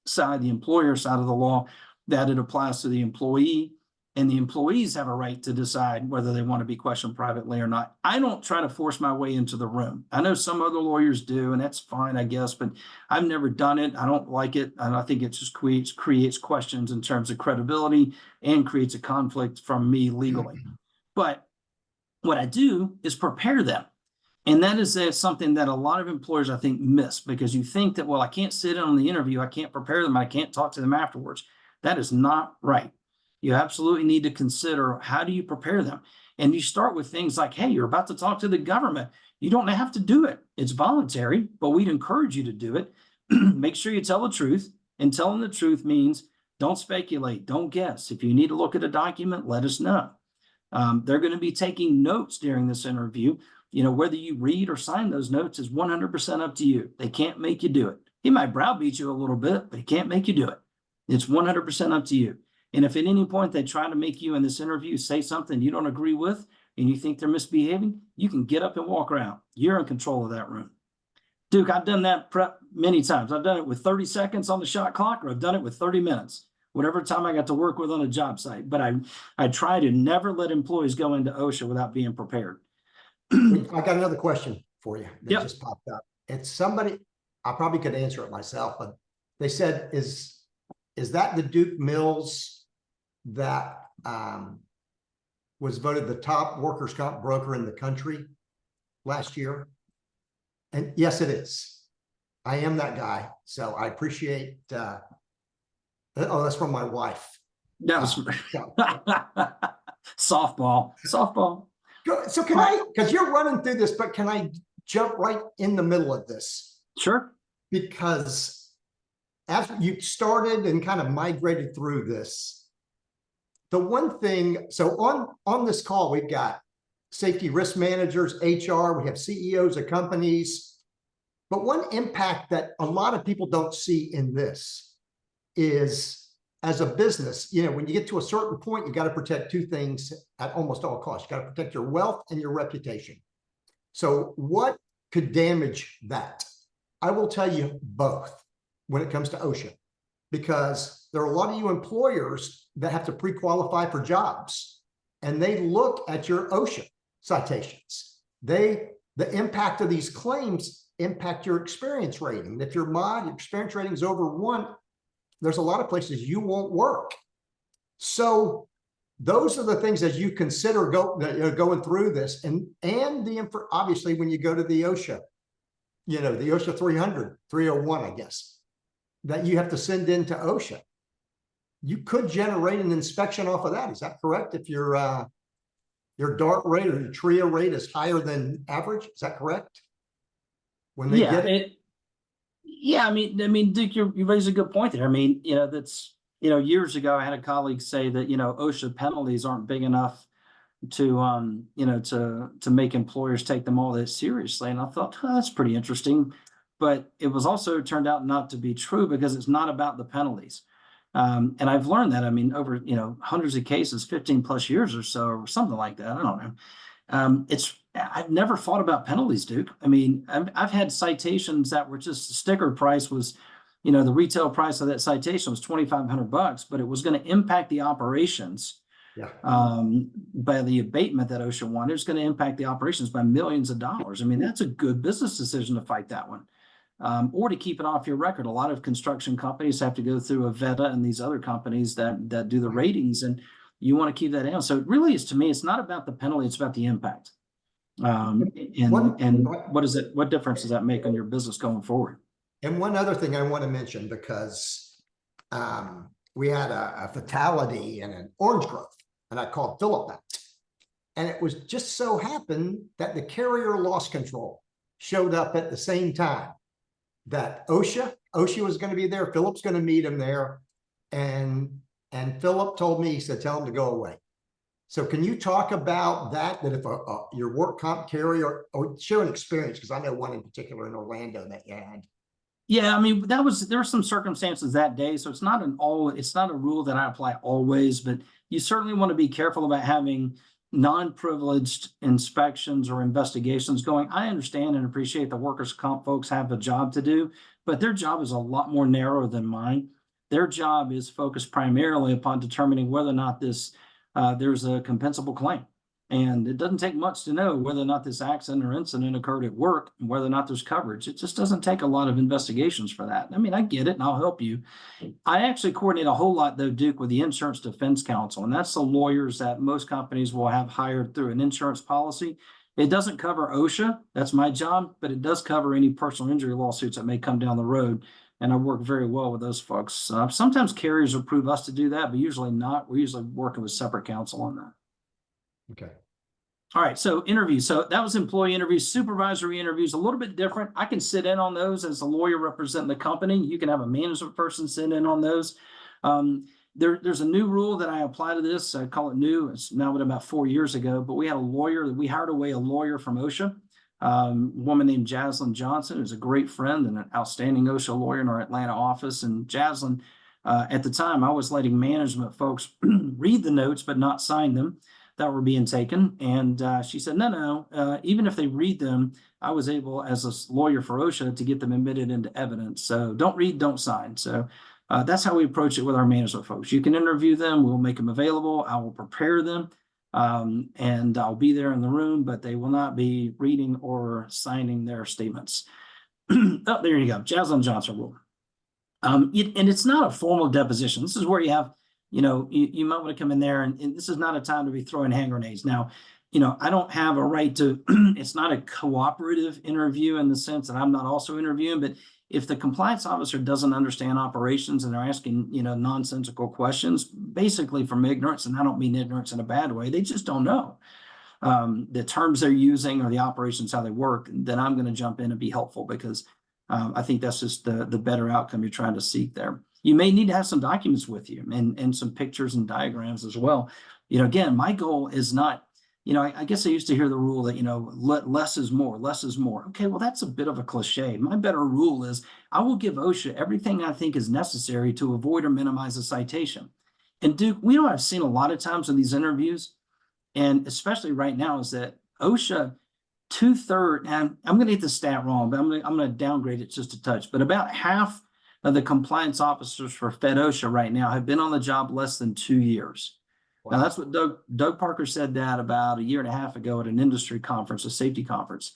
side, the employer side of the law, that it applies to the employee, and the employees have a right to decide whether they want to be questioned privately or not. I don't try to force my way into the room. I know some other lawyers do, and that's fine, I guess, but I've never done it. I don't like it, and I think it just creates questions in terms of credibility and creates a conflict from me legally. But what I do is prepare them. And that is something that a lot of employers, I think, miss, because you think that, well, I can't sit in on the interview, I can't prepare them, I can't talk to them afterwards. That is not right. You absolutely need to consider, how do you prepare them? And you start with things like, hey, you're about to talk to the government. You don't have to do it. It's voluntary, but we'd encourage you to do it. Make sure you tell the truth, and telling the truth means don't speculate, don't guess. If you need to look at a document, let us know. They're going to be taking notes during this interview. You know, whether you read or sign those notes is 100% up to you. They can't make you do it. He might browbeat you a little bit, but he can't make you do it. It's 100% up to you. And if at any point they try to make you in this interview say something you don't agree with and you think they're misbehaving, you can get up and walk around. You're in control of that room. Duke, I've done that prep many times. I've done it with 30 seconds on the shot clock, or I've done it with 30 minutes, whatever time I got to work with on a job site. But I try to never let employees go into OSHA without being prepared. I got another question for you that Yep. just popped up. It's somebody, I probably could answer it myself, but they said, is that the Duke Mills that was voted the top workers' comp broker in the country last year? And yes, it is. I am that guy. So I appreciate, oh, that's from my wife. That was softball. So can I, because you're running through this, but can I jump right in the middle of this? Sure. Because as you started and kind of migrated through this, the one thing, so on this call, we've got safety risk managers, HR, we have CEOs of companies, but one impact that a lot of people don't see in this is, as a business, you know, when you get to a certain point, you got to protect two things at almost all costs. You got to protect your wealth and your reputation. So what could damage that? I will tell you both when it comes to OSHA, because there are a lot of you employers that have to pre-qualify for jobs, and they look at your OSHA citations. The impact of these claims impact your experience rating. If your experience rating is over 1, there's a lot of places you won't work. So those are the things as you consider going through this, and obviously when you go to the OSHA, you know, the OSHA 300, 301, I guess, that you have to send into OSHA. You could generate an inspection off of that. Is that correct? If your DART rate or your TRIA rate is higher than average, is that correct? When they get it? Yeah, I mean, Duke, you raise a good point there. I mean, you know, that's, you know, years ago, I had a colleague say that, you know, OSHA penalties aren't big enough to, you know, to make employers take them all that seriously. And I thought, oh, that's pretty interesting. But it was also turned out not to be true, because it's not about the penalties. And I've learned that, I mean, over, you know, hundreds of cases, 15 plus years or so, or something like that. I don't know. I've never thought about penalties, Duke. I mean, I've had citations that were just, the sticker price was, you know, the retail price of that citation was $2,500, but it was going to impact the operations. Yeah. By the abatement that OSHA wanted, it's going to impact the operations by millions of dollars. I mean, that's a good business decision to fight that one, or to keep it off your record. A lot of construction companies have to go through Avetta and these other companies that do the ratings, and you want to keep that down. So it really is, to me, it's not about the penalty, it's about the impact. And what is it? What difference does that make on your business going forward? And one other thing I want to mention, because we had a fatality in an orange grove, and I called Phillip back. And it was just so happened that the carrier loss control showed up at the same time that OSHA was going to be there. Phillip's going to meet him there. And Phillip told me, he said, tell him to go away. So can you talk about that if your work comp carrier, or share an experience? Because I know one in particular in Orlando that you had. Yeah, I mean, there were some circumstances that day, so it's not a rule that I apply always, but you certainly want to be careful about having non-privileged inspections or investigations going. I understand and appreciate the workers' comp folks have a job to do, but their job is a lot more narrow than mine. Their job is focused primarily upon determining whether or not there's a compensable claim. And it doesn't take much to know whether or not this accident or incident occurred at work and whether or not there's coverage. It just doesn't take a lot of investigations for that. I mean, I get it and I'll help you. I actually coordinate a whole lot though, Duke, with the Insurance Defense Council, and that's the lawyers that most companies will have hired through an insurance policy. It doesn't cover OSHA, that's my job, but it does cover any personal injury lawsuits that may come down the road. And I work very well with those folks. Sometimes carriers approve us to do that, but usually not. We're usually working with separate counsel on that. Okay. All right, so interviews. So that was employee interviews. Supervisory interviews, a little bit different. I can sit in on those as a lawyer representing the company. You can have a management person sit in on those. There's a new rule that I apply to this. I call it new. It's now been about 4 years ago, but we had a lawyer. We hired away a lawyer from OSHA, a woman named Jaslyn Johnson, who's a great friend and an outstanding OSHA lawyer in our Atlanta office. And Jaslyn, at the time, I was letting management folks read the notes, but not sign them that were being taken. And she said, no, even if they read them, I was able as a lawyer for OSHA to get them admitted into evidence. So don't read, don't sign. So that's how we approach it with our management folks. You can interview them. We'll make them available. I will prepare them and I'll be there in the room, but they will not be reading or signing their statements. Oh, there you go. Jaslyn Johnson rule. And it's not a formal deposition. This is where you have, you might want to come in there and this is not a time to be throwing hand grenades. Now, I don't have a right to, it's not a cooperative interview in the sense that I'm not also interviewing, but if the compliance officer doesn't understand operations and they're asking, nonsensical questions, basically from ignorance, and I don't mean ignorance in a bad way, they just don't know the terms they're using or the operations, how they work, then I'm going to jump in and be helpful because I think that's just the better outcome you're trying to seek there. You may need to have some documents with you and some pictures and diagrams as well. Again, my goal is not, I guess I used to hear the rule that, less is more, less is more. Okay, well, that's a bit of a cliche. My better rule is I will give OSHA everything I think is necessary to avoid or minimize a citation. And Duke, I've seen a lot of times in these interviews, and especially right now, is that OSHA 2/3, and I'm going to get the stat wrong, but I'm going to downgrade it just a touch, but about half of the compliance officers for Fed OSHA right now have been on the job less than 2 years. Wow. Now that's what Doug Parker said that about 1.5 years ago at an industry conference, a safety conference.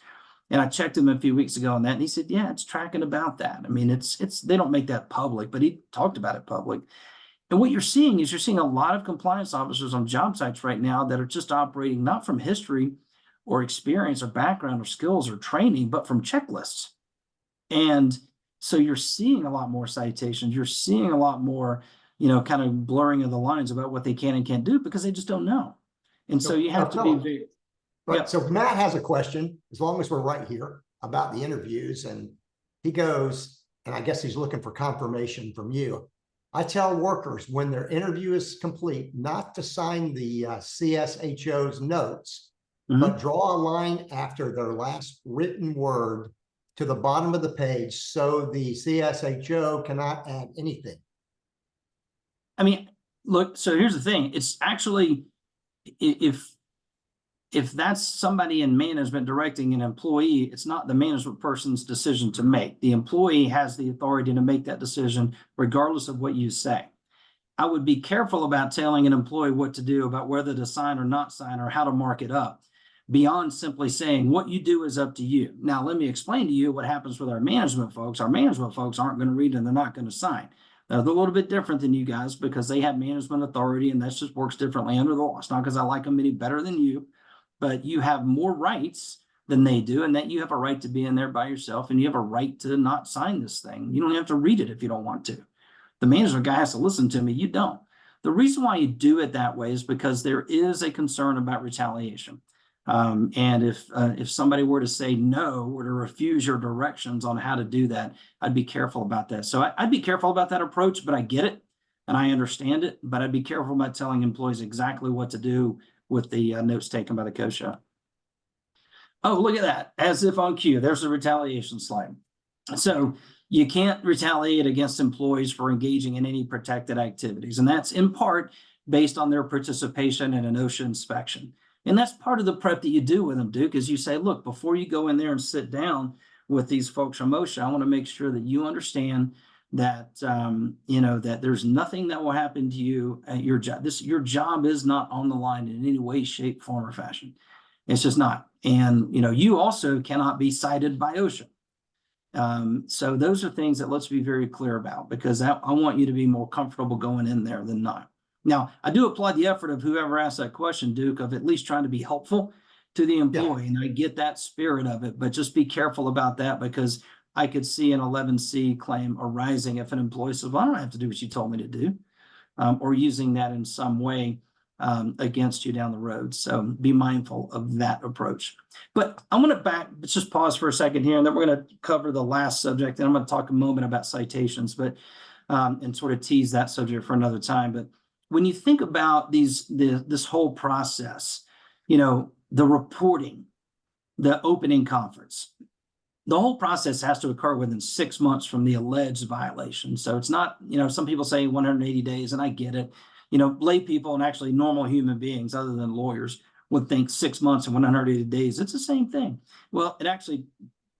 And I checked him a few weeks ago on that, and he said, yeah, it's tracking about that. I mean, it's they don't make that public, but he talked about it public. And what you're seeing is a lot of compliance officers on job sites right now that are just operating not from history or experience or background or skills or training, but from checklists. And so you're seeing a lot more citations. You're seeing a lot more, kind of blurring of the lines about what they can and can't do because they just don't know. And so you have to be very. Right. Yep. So Matt has a question, as long as we're right here, about the interviews. And he goes, and I guess he's looking for confirmation from you. I tell workers when their interview is complete, not to sign the CSHO's notes, but draw a line after their last written word to the bottom of the page so the CSHO cannot add anything. I mean, look, so here's the thing. It's actually, if that's somebody in management directing an employee, it's not the management person's decision to make. The employee has the authority to make that decision regardless of what you say. I would be careful about telling an employee what to do about whether to sign or not sign or how to mark it up, beyond simply saying what you do is up to you. Now, let me explain to you what happens with our management folks. Our management folks aren't going to read and they're not going to sign. They're a little bit different than you guys because they have management authority and that just works differently under the law. It's not because I like them any better than you, but you have more rights than they do, and that you have a right to be in there by yourself and you have a right to not sign this thing. You don't have to read it if you don't want to. The management guy has to listen to me. You don't. The reason why you do it that way is because there is a concern about retaliation. And if somebody were to say no or to refuse your directions on how to do that, I'd be careful about that. So I'd be careful about that approach, but I get it and I understand it, but I'd be careful about telling employees exactly what to do with the notes taken by the COSHA. Oh, look at that. As if on cue, there's a retaliation slide. So you can't retaliate against employees for engaging in any protected activities. And that's in part based on their participation in an OSHA inspection. And that's part of the prep that you do with them, Duke, is you say, look, before you go in there and sit down with these folks from OSHA, I want to make sure that you understand that, you know, that there's nothing that will happen to you at your job. Your job is not on the line in any way, shape, form, or fashion. It's just not. And, you know, you also cannot be cited by OSHA. So those are things that let's be very clear about, because I want you to be more comfortable going in there than not. Now, I do applaud the effort of whoever asked that question, Duke, of at least trying to be helpful to the employee. And I get that spirit of it, but just be careful about that, because I could see an 11C claim arising if an employee says, well, I don't have to do what you told me to do, or using that in some way against you down the road. So be mindful of that approach. But I'm going to let's just pause for a second here, and then we're going to cover the last subject. And I'm going to talk a moment about citations, but and sort of tease that subject for another time. But when you think about this whole process, you know, the reporting, the opening conference, the whole process has to occur within 6 months from the alleged violation. So it's not, you know, some people say 180 days, and I get it. You know, lay people and actually normal human beings, other than lawyers, would think 6 months and 180 days. It's the same thing. Well, it actually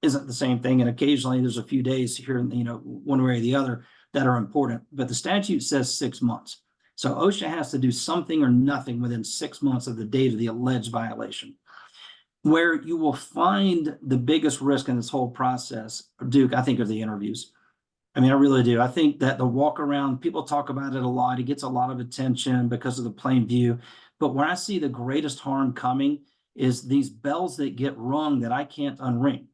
isn't the same thing. And occasionally there's a few days here, you know, one way or the other that are important. But the statute says 6 months. So OSHA has to do something or nothing within 6 months of the date of the alleged violation. Where you will find the biggest risk in this whole process, Duke, I think, are the interviews. I mean, I really do. I think that the walk around, people talk about it a lot. It gets a lot of attention because of the plain view. But where I see the greatest harm coming is these bells that get rung that I can't unring.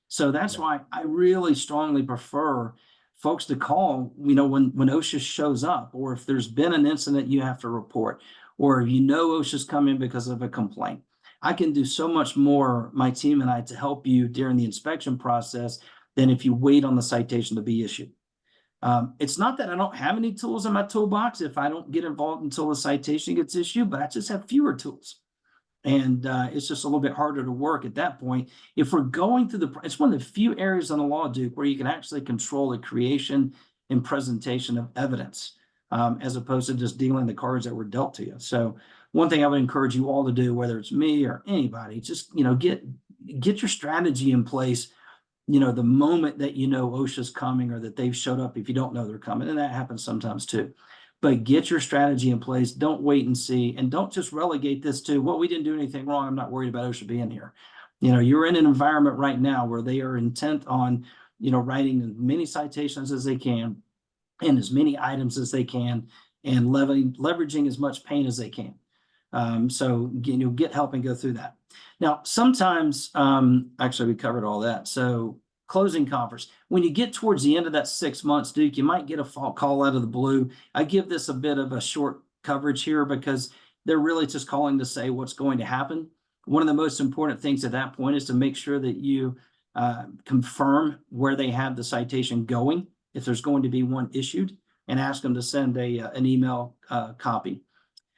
So that's why I really strongly prefer folks to call, you know, when OSHA shows up, or if there's been an incident you have to report, or if you know OSHA's coming because of a complaint. I can do so much more, my team and I, to help you during the inspection process than if you wait on the citation to be issued. It's not that I don't have any tools in my toolbox if I don't get involved until the citation gets issued, but I just have fewer tools. And it's just a little bit harder to work at that point. If we're going through it's one of the few areas in the law, Duke, where you can actually control the creation and presentation of evidence, as opposed to just dealing the cards that were dealt to you. So one thing I would encourage you all to do, whether it's me or anybody, just, you know, get your strategy in place, you know, the moment that you know OSHA's coming, or that they've showed up if you don't know they're coming. And that happens sometimes too. But get your strategy in place. Don't wait and see. And don't just relegate this to, well, we didn't do anything wrong, I'm not worried about OSHA being here. You know, you're in an environment right now where they are intent on, you know, writing as many citations as they can and as many items as they can, and leveraging as much pain as they can. So, you know, get help and go through that. Now, sometimes, actually, we covered all that. So closing conference, when you get towards the end of that 6 months, Duke, you might get a call out of the blue. I give this a bit of a short coverage here because they're really just calling to say what's going to happen. One of the most important things at that point is to make sure that you confirm where they have the citation going, if there's going to be one issued, and ask them to send an email copy.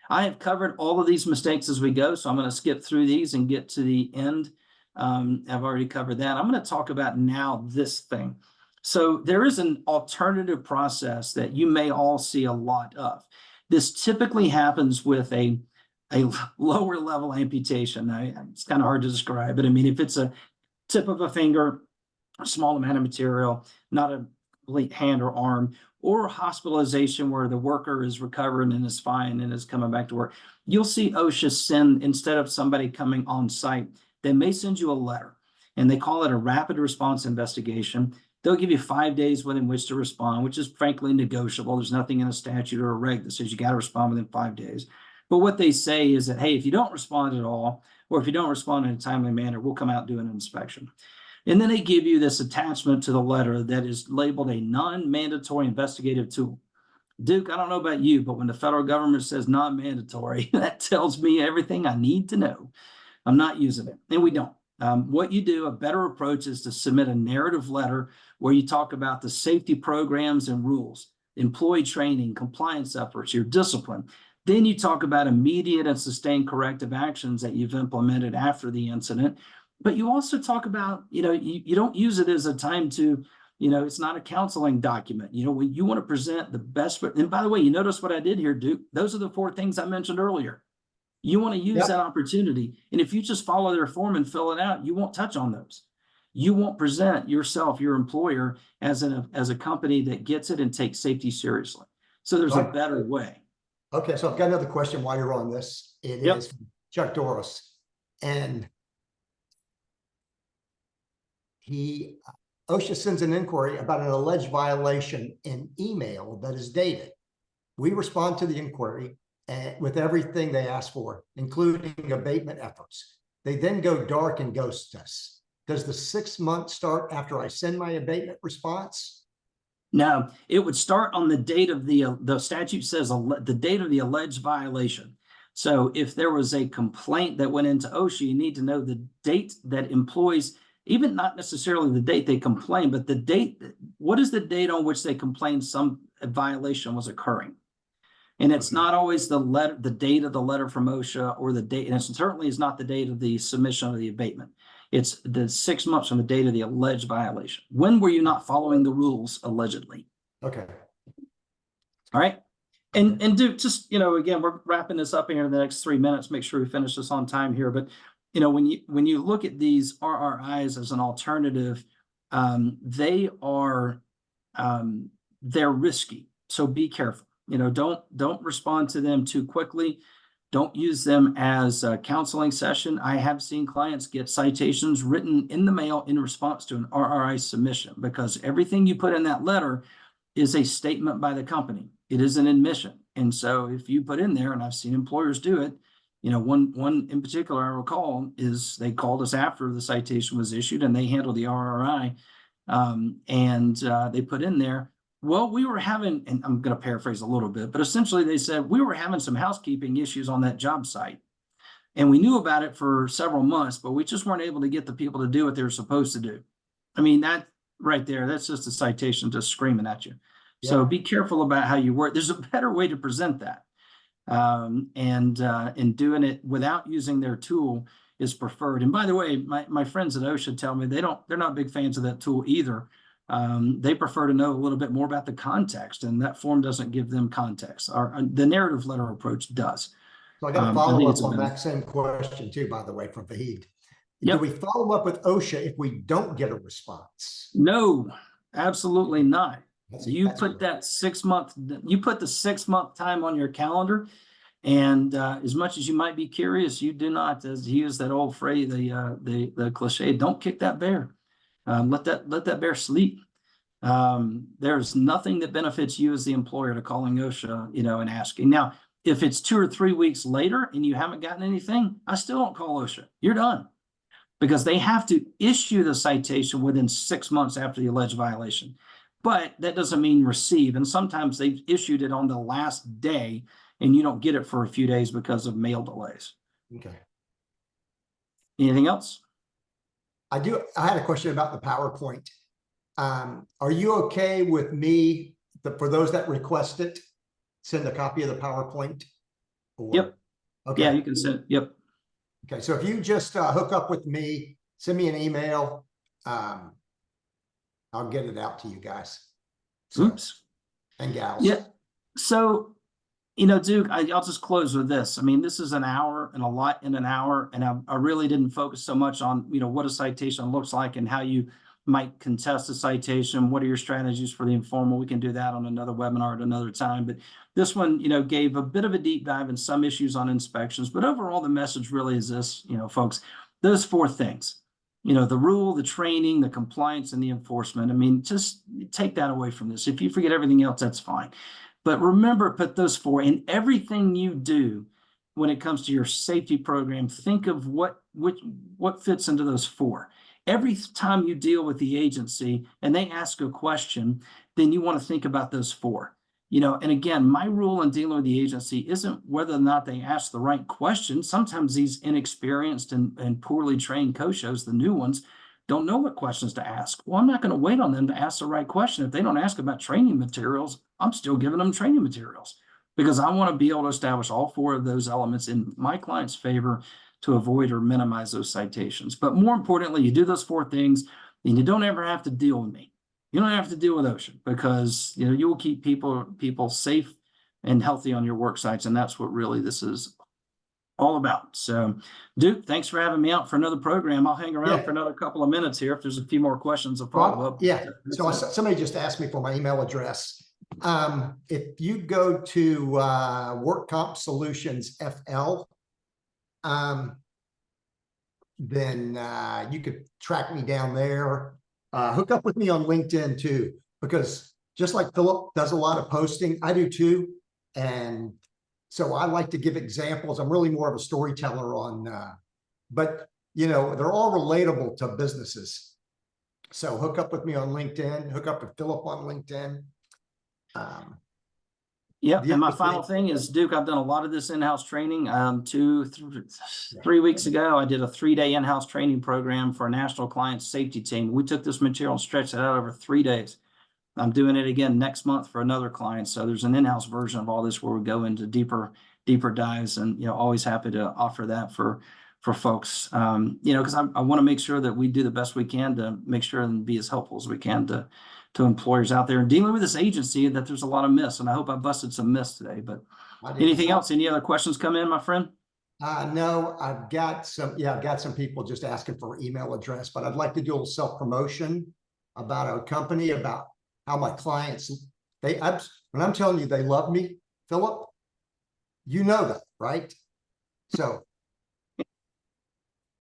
I have covered all of these mistakes as we go, so I'm going to skip through these and get to the end. I've already covered that. I'm going to talk about now this thing. So there is an alternative process that you may all see a lot of. This typically happens with a lower level amputation. It's kind of hard to describe, but I mean, if it's a tip of a finger, a small amount of material, not a complete hand or arm, or hospitalization where the worker is recovering and is fine and is coming back to work, you'll see OSHA send, instead of somebody coming on site, they may send you a letter, and they call it a rapid response investigation. They'll give you 5 days within which to respond, which is frankly negotiable. There's nothing in a statute or a reg that says you got to respond within 5 days. But what they say is that, hey, if you don't respond at all, or if you don't respond in a timely manner, we'll come out and do an inspection. And then they give you this attachment to the letter that is labeled a non-mandatory investigative tool. Duke, I don't know about you, but when the federal government says non-mandatory, that tells me everything I need to know. I'm not using it, and we don't. What you do, a better approach, is to submit a narrative letter where you talk about the safety programs and rules, employee training, compliance efforts, your discipline. Then you talk about immediate and sustained corrective actions that you've implemented after the incident. But you also talk about, you know, you don't use it as a time to, you know, it's not a counseling document. You know, when you want to present the best. And by the way, you notice what I did here, Duke? Those are the 4 things I mentioned earlier. You want to use that opportunity. And if you just follow their form and fill it out, you won't touch on those. you won't present yourself, your employer, as a company that gets it and takes safety seriously. So there's a Right. better way. Okay, so I've got another question while you're on this. It Yep. is from Chuck Doris. And OSHA sends an inquiry about an alleged violation in email that is dated. We respond to the inquiry with everything they ask for, including abatement efforts. They then go dark and ghost us. Does the 6 months start after I send my abatement response? No, it would start on the date of the statute says the date of the alleged violation. So if there was a complaint that went into OSHA, you need to know the date that employees, even not necessarily the date they complained, but the date, what is the date on which they complained some violation was occurring? And it's not always the date of the letter from OSHA or the date, and it certainly is not the date of the submission of the abatement. It's the 6 months from the date of the alleged violation. When were you not following the rules allegedly? Okay. All right. And Duke, just, again, we're wrapping this up here in the next 3 minutes. Make sure we finish this on time here. But, when you look at these RRIs as an alternative, they're risky. So be careful. Don't respond to them too quickly. Don't use them as a counseling session. I have seen clients get citations written in the mail in response to an RRI submission, because everything you put in that letter is a statement by the company. It is an admission. And so if you put in there, and I've seen employers do it, one in particular I recall is they called us after the citation was issued and they handled the RRI. And they put in there, well, we were having, and I'm going to paraphrase a little bit, but essentially they said we were having some housekeeping issues on that job site. And we knew about it for several months, but we just weren't able to get the people to do what they were supposed to do. I mean, that right there, that's just a citation just screaming at you. Yeah. So be careful about how you work. There's a better way to present that. And doing it without using their tool is preferred. And by the way, my friends at OSHA tell me they're not big fans of that tool either. They prefer to know a little bit more about the context, and that form doesn't give them context. The narrative letter approach does. So I got a follow up on that same question too, by the way, from Fahid. Yep. Do we follow up with OSHA if we don't get a response? No, absolutely not. So you put that 6 month, you put the 6 month time on your calendar, and as much as you might be curious, you do not, as he used that old phrase, the cliche, don't kick that bear. Let that bear sleep. There's nothing that benefits you as the employer to calling OSHA, and asking. Now, if it's 2 or 3 weeks later and you haven't gotten anything, I still don't call OSHA. You're done, because they have to issue the citation within 6 months after the alleged violation. But that doesn't mean receive. And sometimes they've issued it on the last day and you don't get it for a few days because of mail delays. Okay. Anything else? I had a question about the PowerPoint. Are you okay with me, for those that request it, send a copy of the PowerPoint? Yep. Okay. Yeah, you can send. Yep. Okay. So if you just hook up with me, send me an email, I'll get it out to you guys. So, oops. And gals. Yeah. So, Duke, I'll just close with this. I mean, this is an hour and a lot in an hour. And I really didn't focus so much on, what a citation looks like and how you might contest a citation. What are your strategies for the informal? We can do that on another webinar at another time. But this one, gave a bit of a deep dive in some issues on inspections. But overall, the message really is this, folks, those 4 things. The rule, the training, the compliance, and the enforcement. I mean, just take that away from this. If you forget everything else, that's fine. But remember, put those 4 in everything you do when it comes to your safety program. Think of what fits into those 4. Every time you deal with the agency and they ask a question, then you want to think about those 4. And again, my rule in dealing with the agency isn't whether or not they ask the right question. Sometimes these inexperienced and poorly trained COSHOs, the new ones, don't know what questions to ask. Well, I'm not going to wait on them to ask the right question. If they don't ask about training materials, I'm still giving them training materials, because I want to be able to establish all 4 of those elements in my client's favor to avoid or minimize those citations. But more importantly, you do those 4 things and you don't ever have to deal with me. You don't have to deal with OSHA, because you will keep people safe and healthy on your work sites, and that's what really this is. all about. So Duke, thanks for having me out for another program. I'll hang around Yeah. for another couple of minutes here if there's a few more questions to follow up. Yeah, so somebody just asked me for my email address. If you go to WorkCompSolutionsFL, then you could track me down there. Hook up with me on LinkedIn too, because just like Phillip does a lot of posting, I do too. And so I like to give examples. I'm really more of a storyteller on, but you know, they're all relatable to businesses. So hook up with me on LinkedIn, hook up with Phillip on LinkedIn. Yeah, the and my other final thing is, Duke, I've done a lot of this in-house training. 3 weeks ago, I did a 3-day in-house training program for a national client safety team. We took this material and stretched it out over 3 days. I'm doing it again next month for another client. So there's an in-house version of all this where we go into deeper dives, and always happy to offer that for folks. Because I want to make sure that we do the best we can to make sure and be as helpful as we can to employers out there and dealing with this agency that there's a lot of myths. And I hope I busted some myths today. But anything else? Any other questions come in, my friend? No, I've got some people just asking for email address, but I'd like to do a little self-promotion about our company, about how my clients, when I'm telling you they love me, Phillip, you know that, right? So